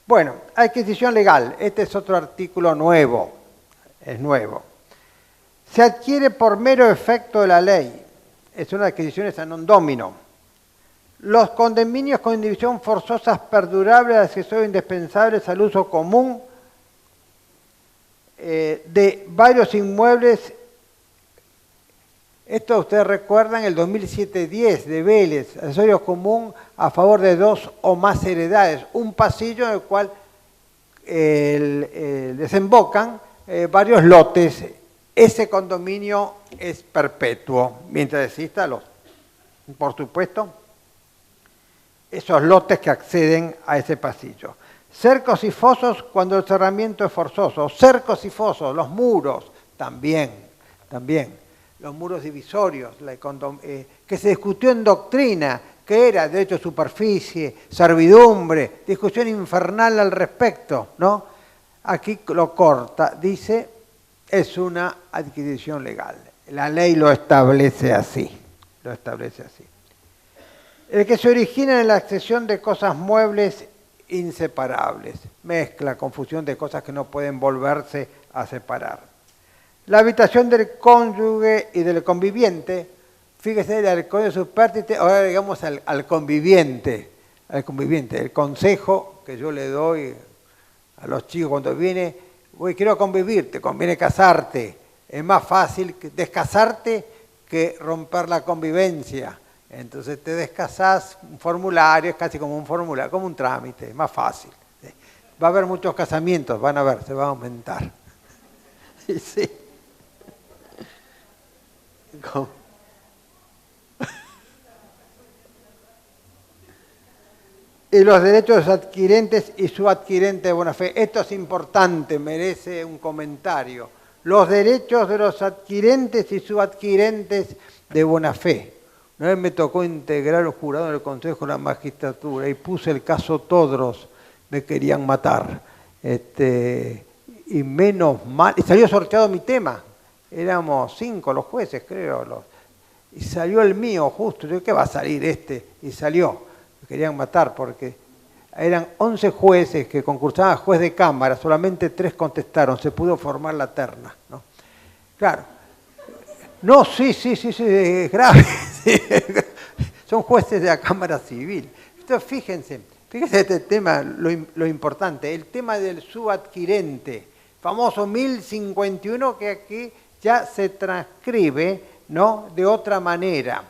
Bueno, adquisición legal. Este es otro artículo nuevo. Es nuevo. Se adquiere por mero efecto de la ley. Es una adquisición a non domino. Los condominios con indivisión forzosas perdurables de accesorio indispensables al uso común de varios inmuebles. Esto ustedes recuerdan el 2007-10 de Vélez, accesorio común a favor de dos o más heredades. Un pasillo en el cual desembocan varios lotes. Ese condominio es perpetuo, mientras exista por supuesto, esos lotes que acceden a ese pasillo. Cercos y fosos cuando el cerramiento es forzoso. Cercos y fosos, los muros, también. Los muros divisorios, que se discutió en doctrina, que era derecho de superficie, servidumbre, discusión infernal al respecto, ¿no? Aquí lo corta, dice, es una adquisición legal. La ley lo establece así. El que se origina en la accesión de cosas muebles inseparables. Mezcla, confusión de cosas que no pueden volverse a separar. La habitación del cónyuge y del conviviente. Fíjese, el cónyuge supérstite, ahora digamos al conviviente. El consejo que yo le doy a los chicos cuando viene, quiero convivir, te conviene casarte. Es más fácil descasarte que romper la convivencia. Entonces te descasás, un formulario, es casi como un formulario, como un trámite, más fácil. Va a haber muchos casamientos, van a ver, se va a aumentar. Sí. ¿Cómo? y los derechos de los adquirentes y subadquirentes de buena fe. Esto es importante, merece un comentario. Los derechos de los adquirentes y subadquirentes de buena fe. Una vez me tocó integrar el jurado en el Consejo de la Magistratura y puse el caso Todros, me querían matar. Y menos mal, y salió sorteado mi tema. Éramos 5 los jueces, creo. Y salió el mío justo. Yo, ¿qué va a salir este? Y salió. Me querían matar porque eran 11 jueces que concursaban a juez de cámara, solamente 3 contestaron, se pudo formar la terna, ¿no? Claro. No, sí, es grave. Sí. Son jueces de la Cámara Civil. Entonces, fíjense este tema, lo importante, el tema del subadquirente, famoso 1051, que aquí ya se transcribe, ¿no?, de otra manera.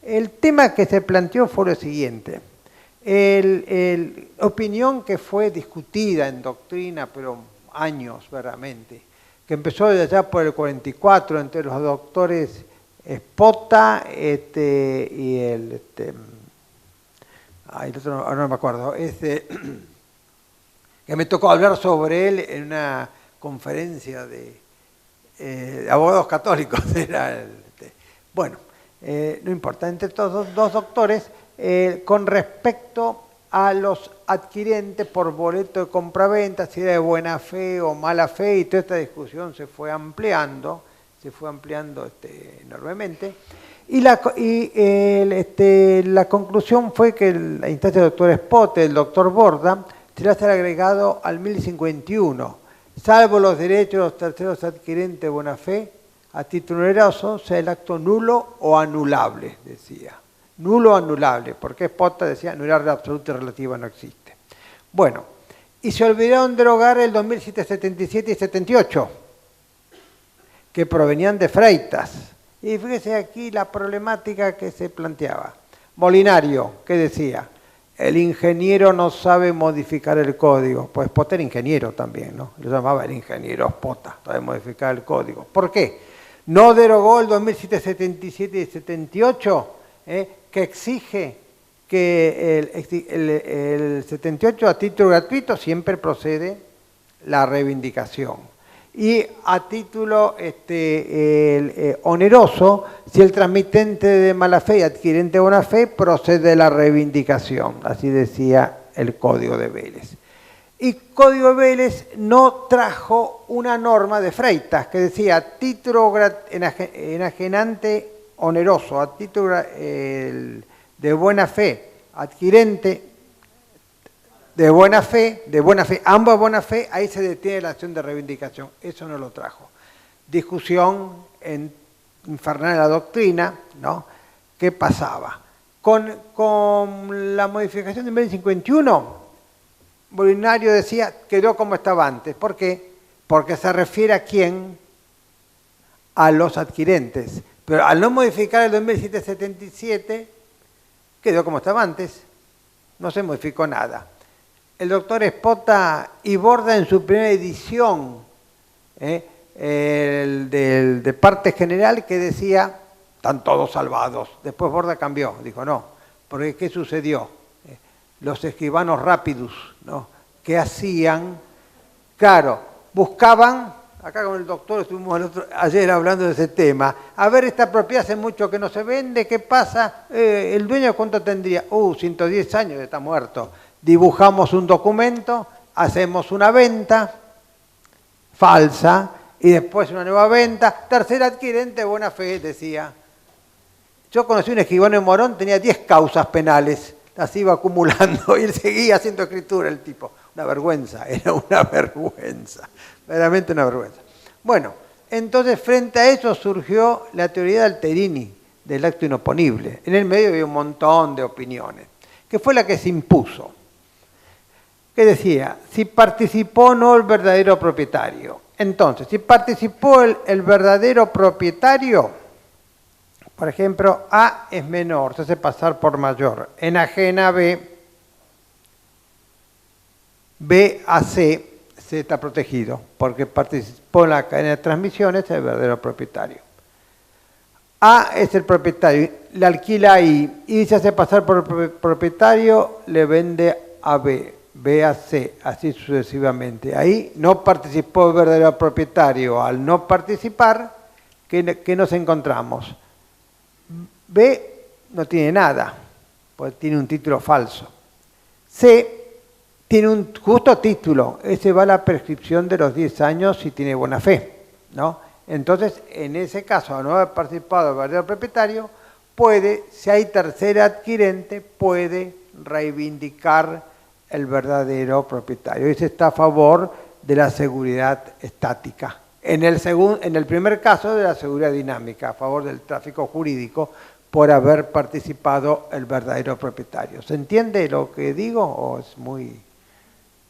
El tema que se planteó fue lo siguiente. Opinión que fue discutida en doctrina, pero años verdaderamente, que empezó desde allá por el 44 entre los doctores Espota y el otro no me acuerdo, que me tocó hablar sobre él en una conferencia de abogados católicos. Bueno, no importa, entre estos dos doctores, con respecto a los adquirentes por boleto de compraventa, si era de buena fe o mala fe, y toda esta discusión se fue ampliando enormemente. Y la conclusión fue que la instancia del doctor Espote, el doctor Borda, se le hace el agregado al 1051, salvo los derechos de los terceros adquirentes de buena fe, a título oneroso, sea el acto nulo o anulable, decía. Nulo o anulable, porque Espota decía nulidad absoluta y relativa no existe. Bueno, y se olvidaron derogar el 2777 y 78, que provenían de Freitas. Y fíjese aquí la problemática que se planteaba. Molinario, ¿qué decía? El ingeniero no sabe modificar el código. Pues Espota era ingeniero también, ¿no? Lo llamaba el ingeniero Espota, sabe modificar el código. ¿Por qué? No derogó el 2777 y 78, que exige que el 78 a título gratuito siempre procede la reivindicación. Y a título oneroso, si el transmitente de mala fe y adquirente de buena fe, procede la reivindicación. Así decía el Código de Vélez. Y Código de Vélez no trajo una norma de Freitas que decía título enajenante oneroso, a título de buena fe, adquirente de buena fe, ambos de buena fe, ahí se detiene la acción de reivindicación. Eso no lo trajo. Discusión infernal en la doctrina, ¿no? ¿Qué pasaba? Con la modificación de 1051, Molinario decía, quedó como estaba antes. ¿Por qué? Porque se refiere a quién, a los adquirentes. Pero al no modificar el 2777, quedó como estaba antes. No se modificó nada. El doctor Espota y Borda en su primera edición, de parte general, que decía, están todos salvados. Después Borda cambió, dijo no, porque ¿qué sucedió? Los escribanos rápidos, ¿no? ¿Qué hacían? Claro, buscaban, acá con el doctor estuvimos ayer hablando de ese tema, a ver, esta propiedad hace mucho que no se vende, ¿qué pasa? ¿El dueño cuánto tendría? 110 años, está muerto. Dibujamos un documento, hacemos una venta falsa y después una nueva venta. Tercer adquirente, buena fe, decía. Yo conocí un escribano en Morón, tenía 10 causas penales, las iba acumulando y él seguía haciendo escritura, el tipo. Una vergüenza, era una vergüenza, verdaderamente una vergüenza. Bueno, entonces frente a eso surgió la teoría de Alterini, del acto inoponible. En el medio había un montón de opiniones, que fue la que se impuso. Que decía, si participó o no el verdadero propietario. Entonces, si participó el verdadero propietario, por ejemplo, A es menor, se hace pasar por mayor, enajena a B, B a C, C está protegido, porque participó en la cadena de transmisiones el verdadero propietario. A es el propietario, le alquila a I y se hace pasar por propietario, le vende a B, B a C, así sucesivamente. Ahí no participó el verdadero propietario. Al no participar, ¿qué nos encontramos? B no tiene nada, porque tiene un título falso. C tiene un justo título, ese va a la prescripción de los 10 años si tiene buena fe, ¿no? Entonces, en ese caso, al no haber participado el verdadero propietario, puede, si hay tercer adquirente, puede reivindicar el verdadero propietario. Ese está a favor de la seguridad estática. En el primer caso, de la seguridad dinámica, a favor del tráfico jurídico, por haber participado el verdadero propietario. ¿Se entiende lo que digo o es muy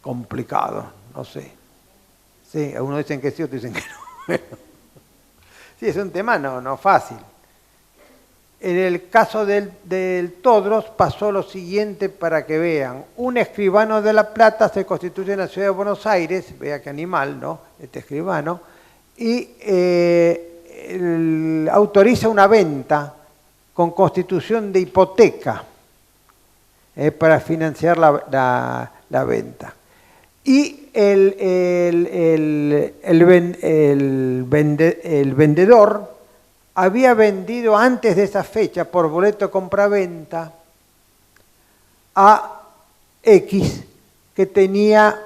complicado? No sé. Sí, algunos dicen que sí, otros dicen que no. Sí, es un tema no fácil. En el caso del Todros pasó lo siguiente para que vean. Un escribano de La Plata se constituye en la ciudad de Buenos Aires, vea qué animal, ¿no? Este escribano, y autoriza una venta con constitución de hipoteca para financiar la venta. Y el vendedor había vendido antes de esa fecha por boleto de compraventa a X que tenía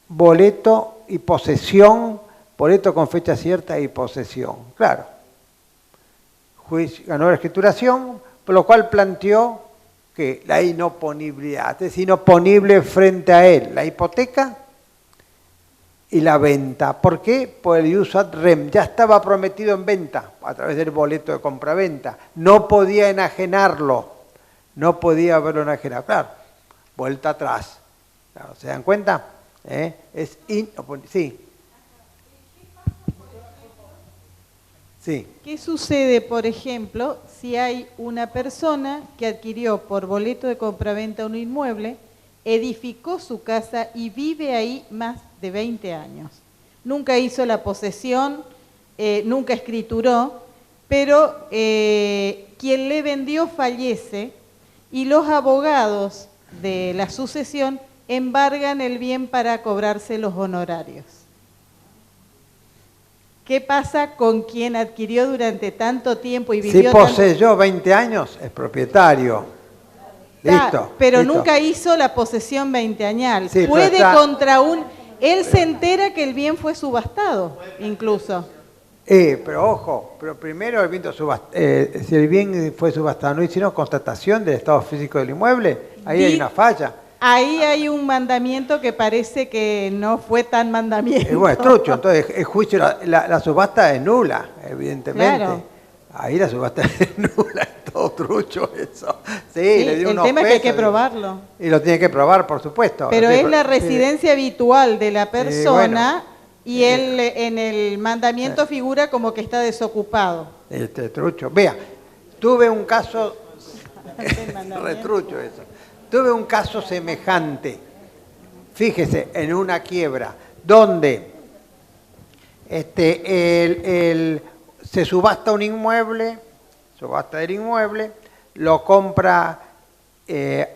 boleto y posesión, boleto con fecha cierta y posesión. Claro, ganó la escrituración, por lo cual planteó que la inoponibilidad, es decir, inoponible frente a él, la hipoteca y la venta. ¿Por qué? Por el ius ad rem, ya estaba prometido en venta a través del boleto de compraventa, no podía enajenarlo, no podía haberlo enajenado. Claro, vuelta atrás, claro, ¿se dan cuenta? Es inoponible, sí. Sí. ¿Qué sucede, por ejemplo, si hay una persona que adquirió por boleto de compraventa un inmueble, edificó su casa y vive ahí más de 20 años? Nunca hizo la posesión, nunca escrituró, pero quien le vendió fallece y los abogados de la sucesión embargan el bien para cobrarse los honorarios. ¿Qué pasa con quien adquirió durante tanto tiempo y vivió? Si poseyó 20 años, es propietario. Listo. Pero listo. nunca hizo la posesión veinteañal. Sí, puede contra un... Él se entera que el bien fue subastado, incluso. Pero ojo, pero primero el bien si el bien fue subastado, no hicieron constatación del estado físico del inmueble, ahí hay una falla. Ahí hay un mandamiento que parece que no fue tan mandamiento. Bueno, es trucho, entonces el juicio, la subasta es nula, evidentemente. Claro. Ahí la subasta es nula, es todo trucho eso. Sí, le dio el tema es que hay que probarlo. Y lo tiene que probar, por supuesto. Pero es la residencia habitual de la persona y él en el mandamiento figura como que está desocupado. Trucho. Vea, tuve un caso, retrucho eso. Tuve un caso semejante, fíjese, en una quiebra, donde se subasta un inmueble, subasta del inmueble, lo compra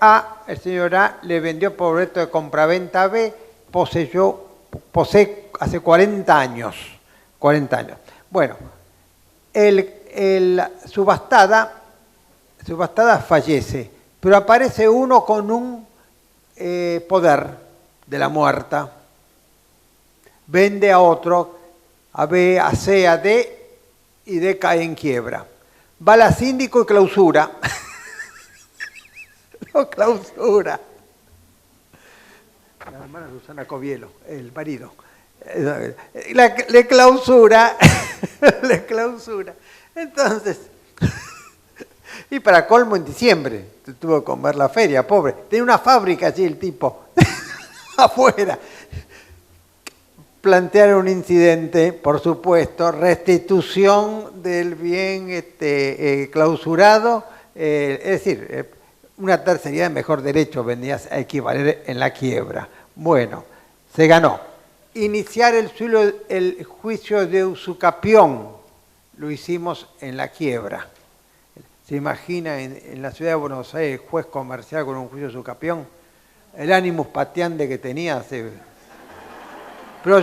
A, el señor A le vendió por boleto de compraventa a B, posee hace 40 años. Bueno, el subastada fallece. Pero aparece uno con un poder de la muerta, vende a otro, a B, a C, a D, y D cae en quiebra. Va la síndico y clausura. Lo clausura. La hermana Susana Covielo, el marido. Le clausura. Le clausura. Entonces... Y para colmo en diciembre, tuvo que comer la feria, pobre. Tenía una fábrica allí el tipo, afuera. Plantear un incidente, por supuesto, restitución del bien clausurado, es decir, una tercería de mejor derecho vendría a equivaler en la quiebra. Bueno, se ganó. Iniciar el juicio de usucapión, lo hicimos en La Quiebra. ¿Se imagina en la ciudad de Buenos Aires el juez comercial con un juicio subcampeón? El ánimo pateante que tenía. Pero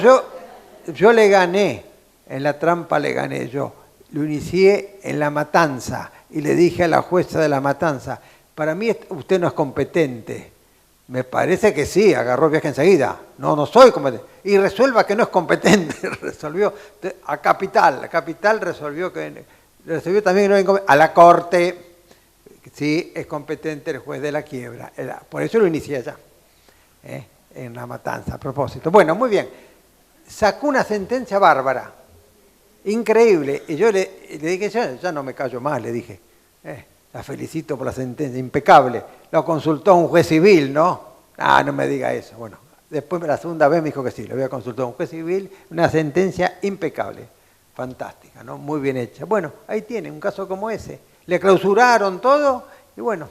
yo le gané, en la trampa le gané yo. Lo inicié en La Matanza y le dije a la jueza de La Matanza, para mí usted no es competente. Me parece que sí, agarró viaje enseguida. No soy competente. Y resuelva que no es competente. Resolvió a Capital. Capital resolvió también que no es incompetente. A la Corte, sí, es competente el juez de La Quiebra. Por eso lo inicié allá, en La Matanza, a propósito. Bueno, muy bien. Sacó una sentencia bárbara, increíble. Y yo le dije, ya no me callo más, le dije. La felicito por la sentencia, impecable. Lo consultó un juez civil, ¿no? No me diga eso. Bueno, después la segunda vez me dijo que sí, lo había consultado un juez civil, una sentencia impecable, fantástica, ¿no? Muy bien hecha. Bueno, ahí tiene un caso como ese. Le clausuraron todo y bueno,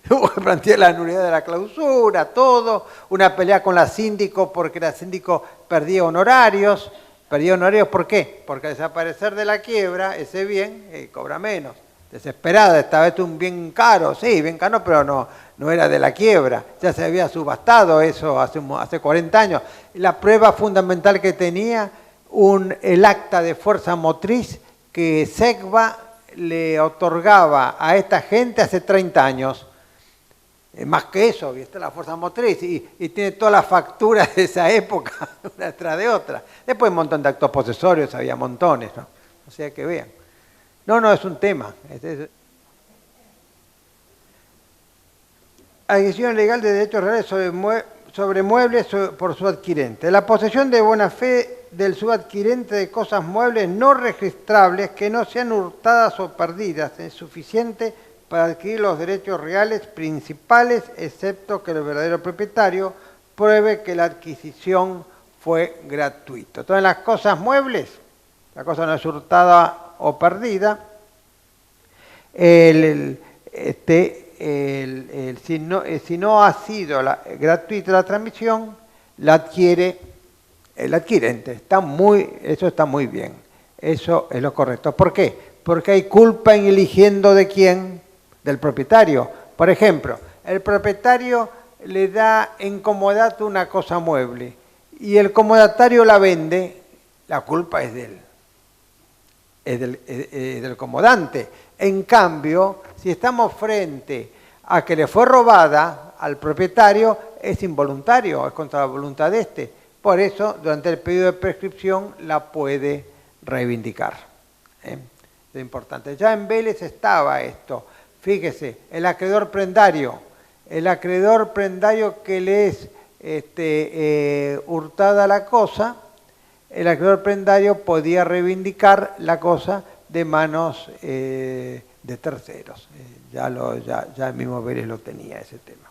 hubo que plantear la nulidad de la clausura, todo, una pelea con la síndico porque la síndico perdía honorarios. ¿Perdía honorarios por qué? Porque al desaparecer de La Quiebra, ese bien cobra menos. Desesperada, esta vez un bien caro, sí, bien caro, pero no era de La Quiebra. Ya se había subastado eso hace 40 años. La prueba fundamental que tenía, el acta de fuerza motriz que SECBA le otorgaba a esta gente hace 30 años. Más que eso, ¿viste? La fuerza motriz y tiene todas las facturas de esa época, una tras de otra. Después un montón de actos posesorios, había montones, ¿no? O sea que vean. No, es un tema. Adquisición legal de derechos reales sobre muebles por su adquirente. La posesión de buena fe del subadquirente de cosas muebles no registrables que no sean hurtadas o perdidas es suficiente para adquirir los derechos reales principales, excepto que el verdadero propietario pruebe que la adquisición fue gratuita. Entonces, las cosas muebles, la cosa no es hurtada o perdida, si no ha sido gratuita la transmisión, la adquiere el adquirente. Eso está muy bien, eso es lo correcto. ¿Por qué? Porque hay culpa en eligiendo de quién, del propietario. Por ejemplo, el propietario le da en comodato una cosa mueble y el comodatario la vende, la culpa es del comodante. En cambio, si estamos frente a que le fue robada al propietario, es involuntario, es contra la voluntad de este. Por eso, durante el periodo de prescripción, la puede reivindicar. Es importante. Ya en Vélez estaba esto. Fíjese, el acreedor prendario que le es hurtada la cosa, el acreedor prendario podía reivindicar la cosa de manos de terceros. Ya el mismo Vélez lo tenía ese tema.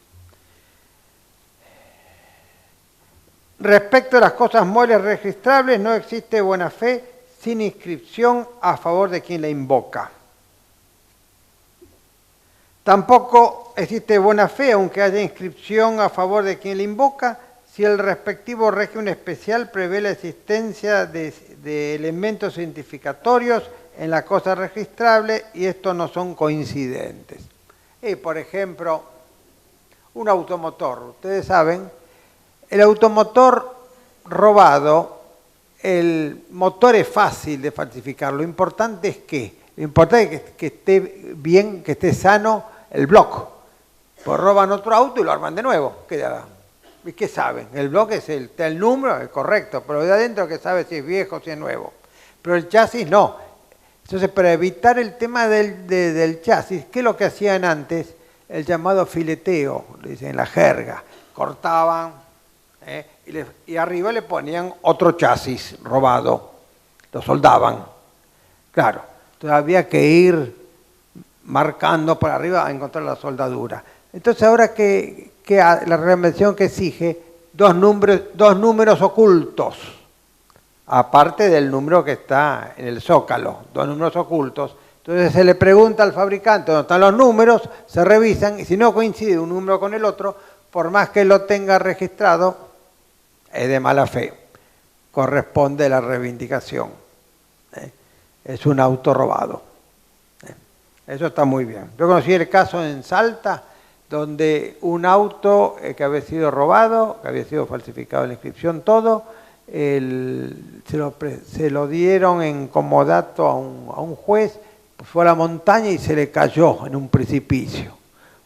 Respecto a las cosas muebles registrables, no existe buena fe sin inscripción a favor de quien la invoca. Tampoco existe buena fe, aunque haya inscripción a favor de quien la invoca, si el respectivo régimen especial prevé la existencia de elementos identificatorios en la cosa registrable y estos no son coincidentes. Por ejemplo, un automotor. Ustedes saben, el automotor robado, el motor es fácil de falsificar. Lo importante es que esté bien, que esté sano el bloque. Pues roban otro auto y lo arman de nuevo. ¿Y qué saben? El bloque es el número, es correcto, pero de adentro que sabe si es viejo o si es nuevo. Pero el chasis no. Entonces, para evitar el tema del chasis, ¿qué es lo que hacían antes? El llamado fileteo, le dicen en la jerga. Cortaban y arriba le ponían otro chasis robado. Lo soldaban. Claro, entonces había que ir marcando por arriba a encontrar la soldadura. Entonces ahora que la reglamentación que exige dos números ocultos, aparte del número que está en el zócalo, dos números ocultos. Entonces se le pregunta al fabricante dónde están los números, se revisan y si no coincide un número con el otro, por más que lo tenga registrado, es de mala fe. corresponde la reivindicación. Es un auto robado. Eso está muy bien. Yo conocí el caso en Salta, donde un auto que había sido robado, que había sido falsificado en la inscripción, todo, se lo dieron en comodato a un juez, fue a la montaña y se le cayó en un precipicio.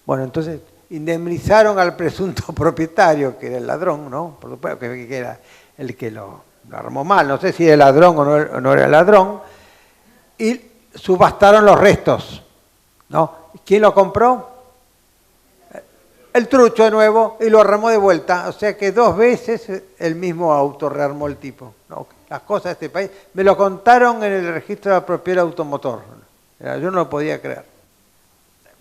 Bueno, entonces indemnizaron al presunto propietario, que era el ladrón, ¿no? Por supuesto que era el que lo armó mal, no sé si era ladrón o no era ladrón, y subastaron los restos, ¿no? ¿Quién lo compró? El trucho de nuevo, y lo armó de vuelta. O sea que 2 veces el mismo auto rearmó el tipo, ¿no? Las cosas de este país. Me lo contaron en el registro de la propiedad automotor. Yo no lo podía creer.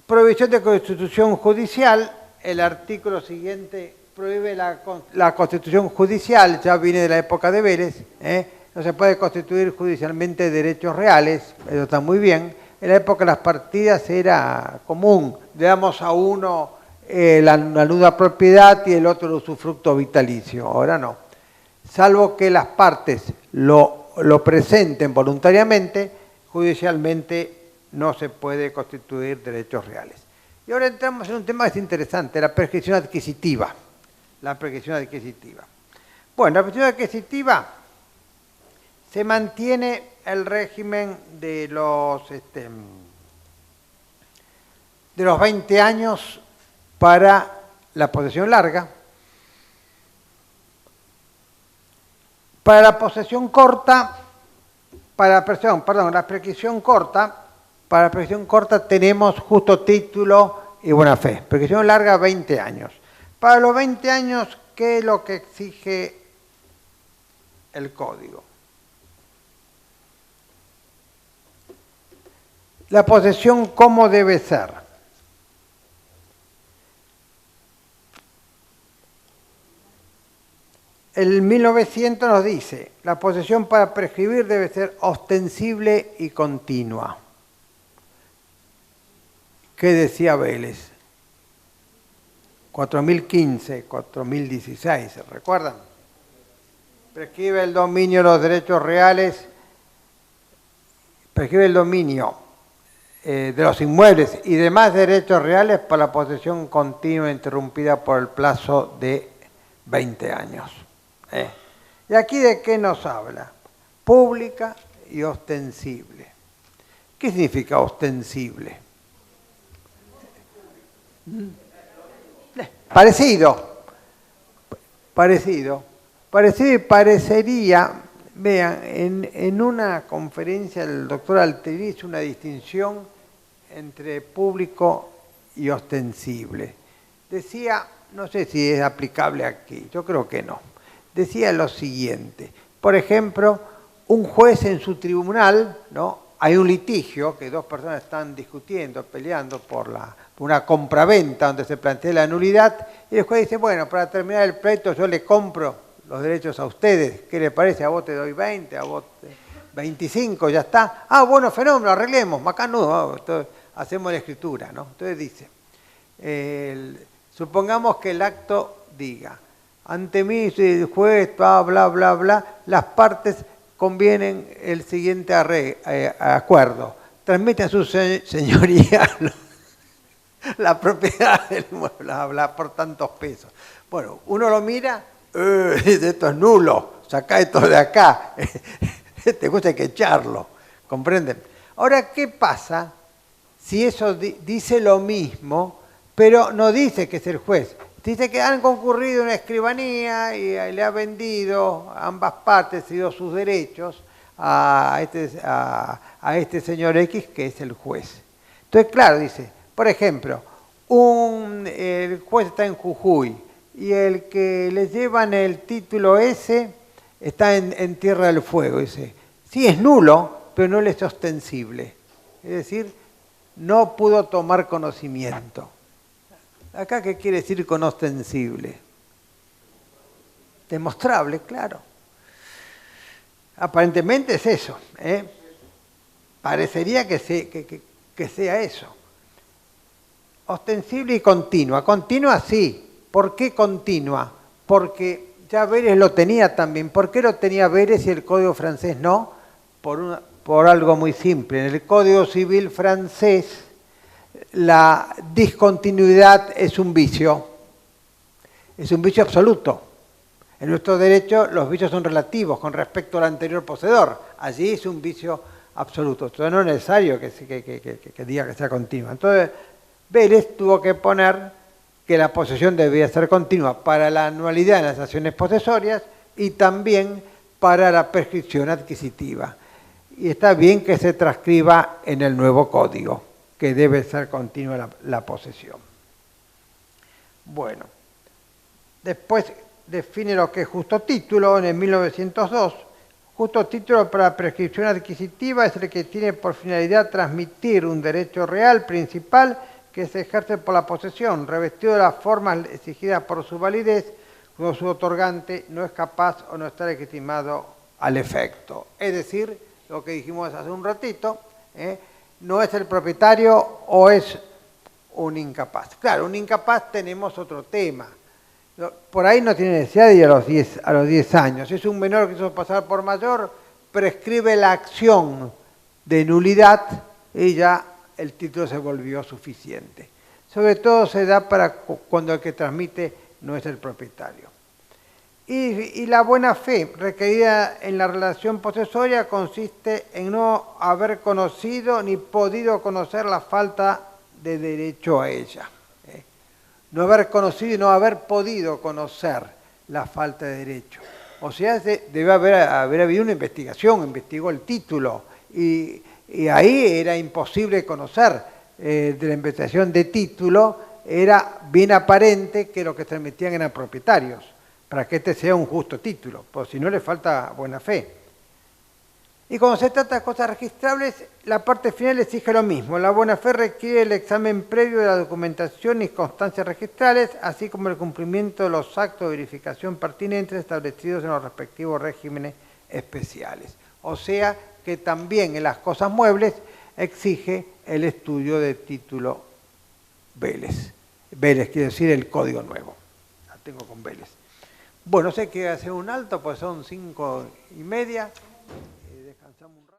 Prohibición de constitución judicial. El artículo siguiente prohíbe la constitución judicial, ya viene de la época de Vélez. No se puede constituir judicialmente derechos reales, eso está muy bien. En la época de las partidas era común, le damos a uno la nuda propiedad y el otro el usufructo vitalicio. Ahora no. Salvo que las partes lo presenten voluntariamente, judicialmente no se puede constituir derechos reales. Y ahora entramos en un tema que es interesante, la prescripción adquisitiva. La prescripción adquisitiva. Bueno, la prescripción adquisitiva se mantiene el régimen de los 20 años para la posesión larga. Para la posesión corta, la prescripción corta tenemos justo título y buena fe. Prescripción larga, 20 años. Para los 20 años, ¿qué es lo que exige el Código? La posesión, ¿cómo debe ser? El 1900 nos dice, la posesión para prescribir debe ser ostensible y continua. ¿Qué decía Vélez? 4015, 4016, ¿se recuerdan? Prescribe el dominio de los derechos reales, prescribe el dominio de los inmuebles y demás derechos reales para la posesión continua interrumpida por el plazo de 20 años. ¿Y aquí de qué nos habla? Pública y ostensible. ¿Qué significa ostensible? Parecido y parecería, vean, en una conferencia el doctor Altieri hizo una distinción entre público y ostensible. Decía, no sé si es aplicable aquí, yo creo que no. Decía lo siguiente, por ejemplo, un juez en su tribunal, ¿no? Hay un litigio que 2 personas están discutiendo, peleando por una compraventa donde se plantea la nulidad, y el juez dice, bueno, para terminar el pleito yo le compro los derechos a ustedes, ¿qué le parece? A vos te doy 20, a vos 25, ya está. Ah, bueno, fenómeno, arreglemos, macanudo, hacemos la escritura, ¿no? Entonces dice, supongamos que el acto diga, ante mí, el juez, bla, bla, bla, bla, las partes convienen el siguiente acuerdo. Transmite a su señoría la propiedad del inmueble, habla por tantos pesos. Bueno, uno lo mira, dice, esto es nulo, sacá esto de acá, este juez hay que echarlo, ¿comprenden? Ahora, ¿qué pasa si eso dice lo mismo, pero no dice que es el juez? Dice que han concurrido una escribanía y le ha vendido a ambas partes, cedido sus derechos a este señor X, que es el juez. Entonces, claro, dice, por ejemplo, el juez está en Jujuy y el que le llevan el título ese está en Tierra del Fuego. Dice, sí es nulo, pero no le es ostensible. Es decir, no pudo tomar conocimiento. Acá, ¿qué quiere decir con ostensible? Demostrable, claro. Aparentemente es eso. Parecería que sea eso. Ostensible y continua. Continua sí. ¿Por qué continua? Porque ya Vélez lo tenía también. ¿Por qué lo tenía Vélez y el Código francés no? Por algo muy simple. En el Código Civil francés la discontinuidad es un vicio absoluto. En nuestro derecho los vicios son relativos con respecto al anterior poseedor. Allí es un vicio absoluto. Entonces no es necesario que diga que sea continua. Entonces Vélez tuvo que poner que la posesión debía ser continua para la anualidad en las acciones posesorias y también para la prescripción adquisitiva. Y está bien que se transcriba en el nuevo código, que debe ser continua la posesión. Bueno, después define lo que es justo título en el 1902. Justo título para prescripción adquisitiva es el que tiene por finalidad transmitir un derecho real principal que se ejerce por la posesión, revestido de las formas exigidas por su validez, cuando su otorgante no es capaz o no está legitimado al efecto. Es decir, lo que dijimos hace un ratito, no es el propietario o es un incapaz. Claro, un incapaz tenemos otro tema. Por ahí no tiene necesidad de ir a los 10 años. Si es un menor que quiso pasar por mayor, prescribe la acción de nulidad y ya el título se volvió suficiente. Sobre todo se da para cuando el que transmite no es el propietario. Y la buena fe requerida en la relación posesoria consiste en no haber conocido ni podido conocer la falta de derecho a ella. No haber conocido y no haber podido conocer la falta de derecho. O sea, debe haber habido una investigación, investigó el título y ahí era imposible conocer. De la investigación de título era bien aparente que los que transmitían eran propietarios, para que este sea un justo título, porque si no le falta buena fe. Y cuando se trata de cosas registrables, la parte final exige lo mismo. La buena fe requiere el examen previo de la documentación y constancias registrales, así como el cumplimiento de los actos de verificación pertinentes establecidos en los respectivos regímenes especiales. O sea que también en las cosas muebles exige el estudio de título Vélez. Vélez quiere decir el código nuevo. La tengo con Vélez. Bueno, sé que hacer un alto, pues son 5:30. Descansamos un rato.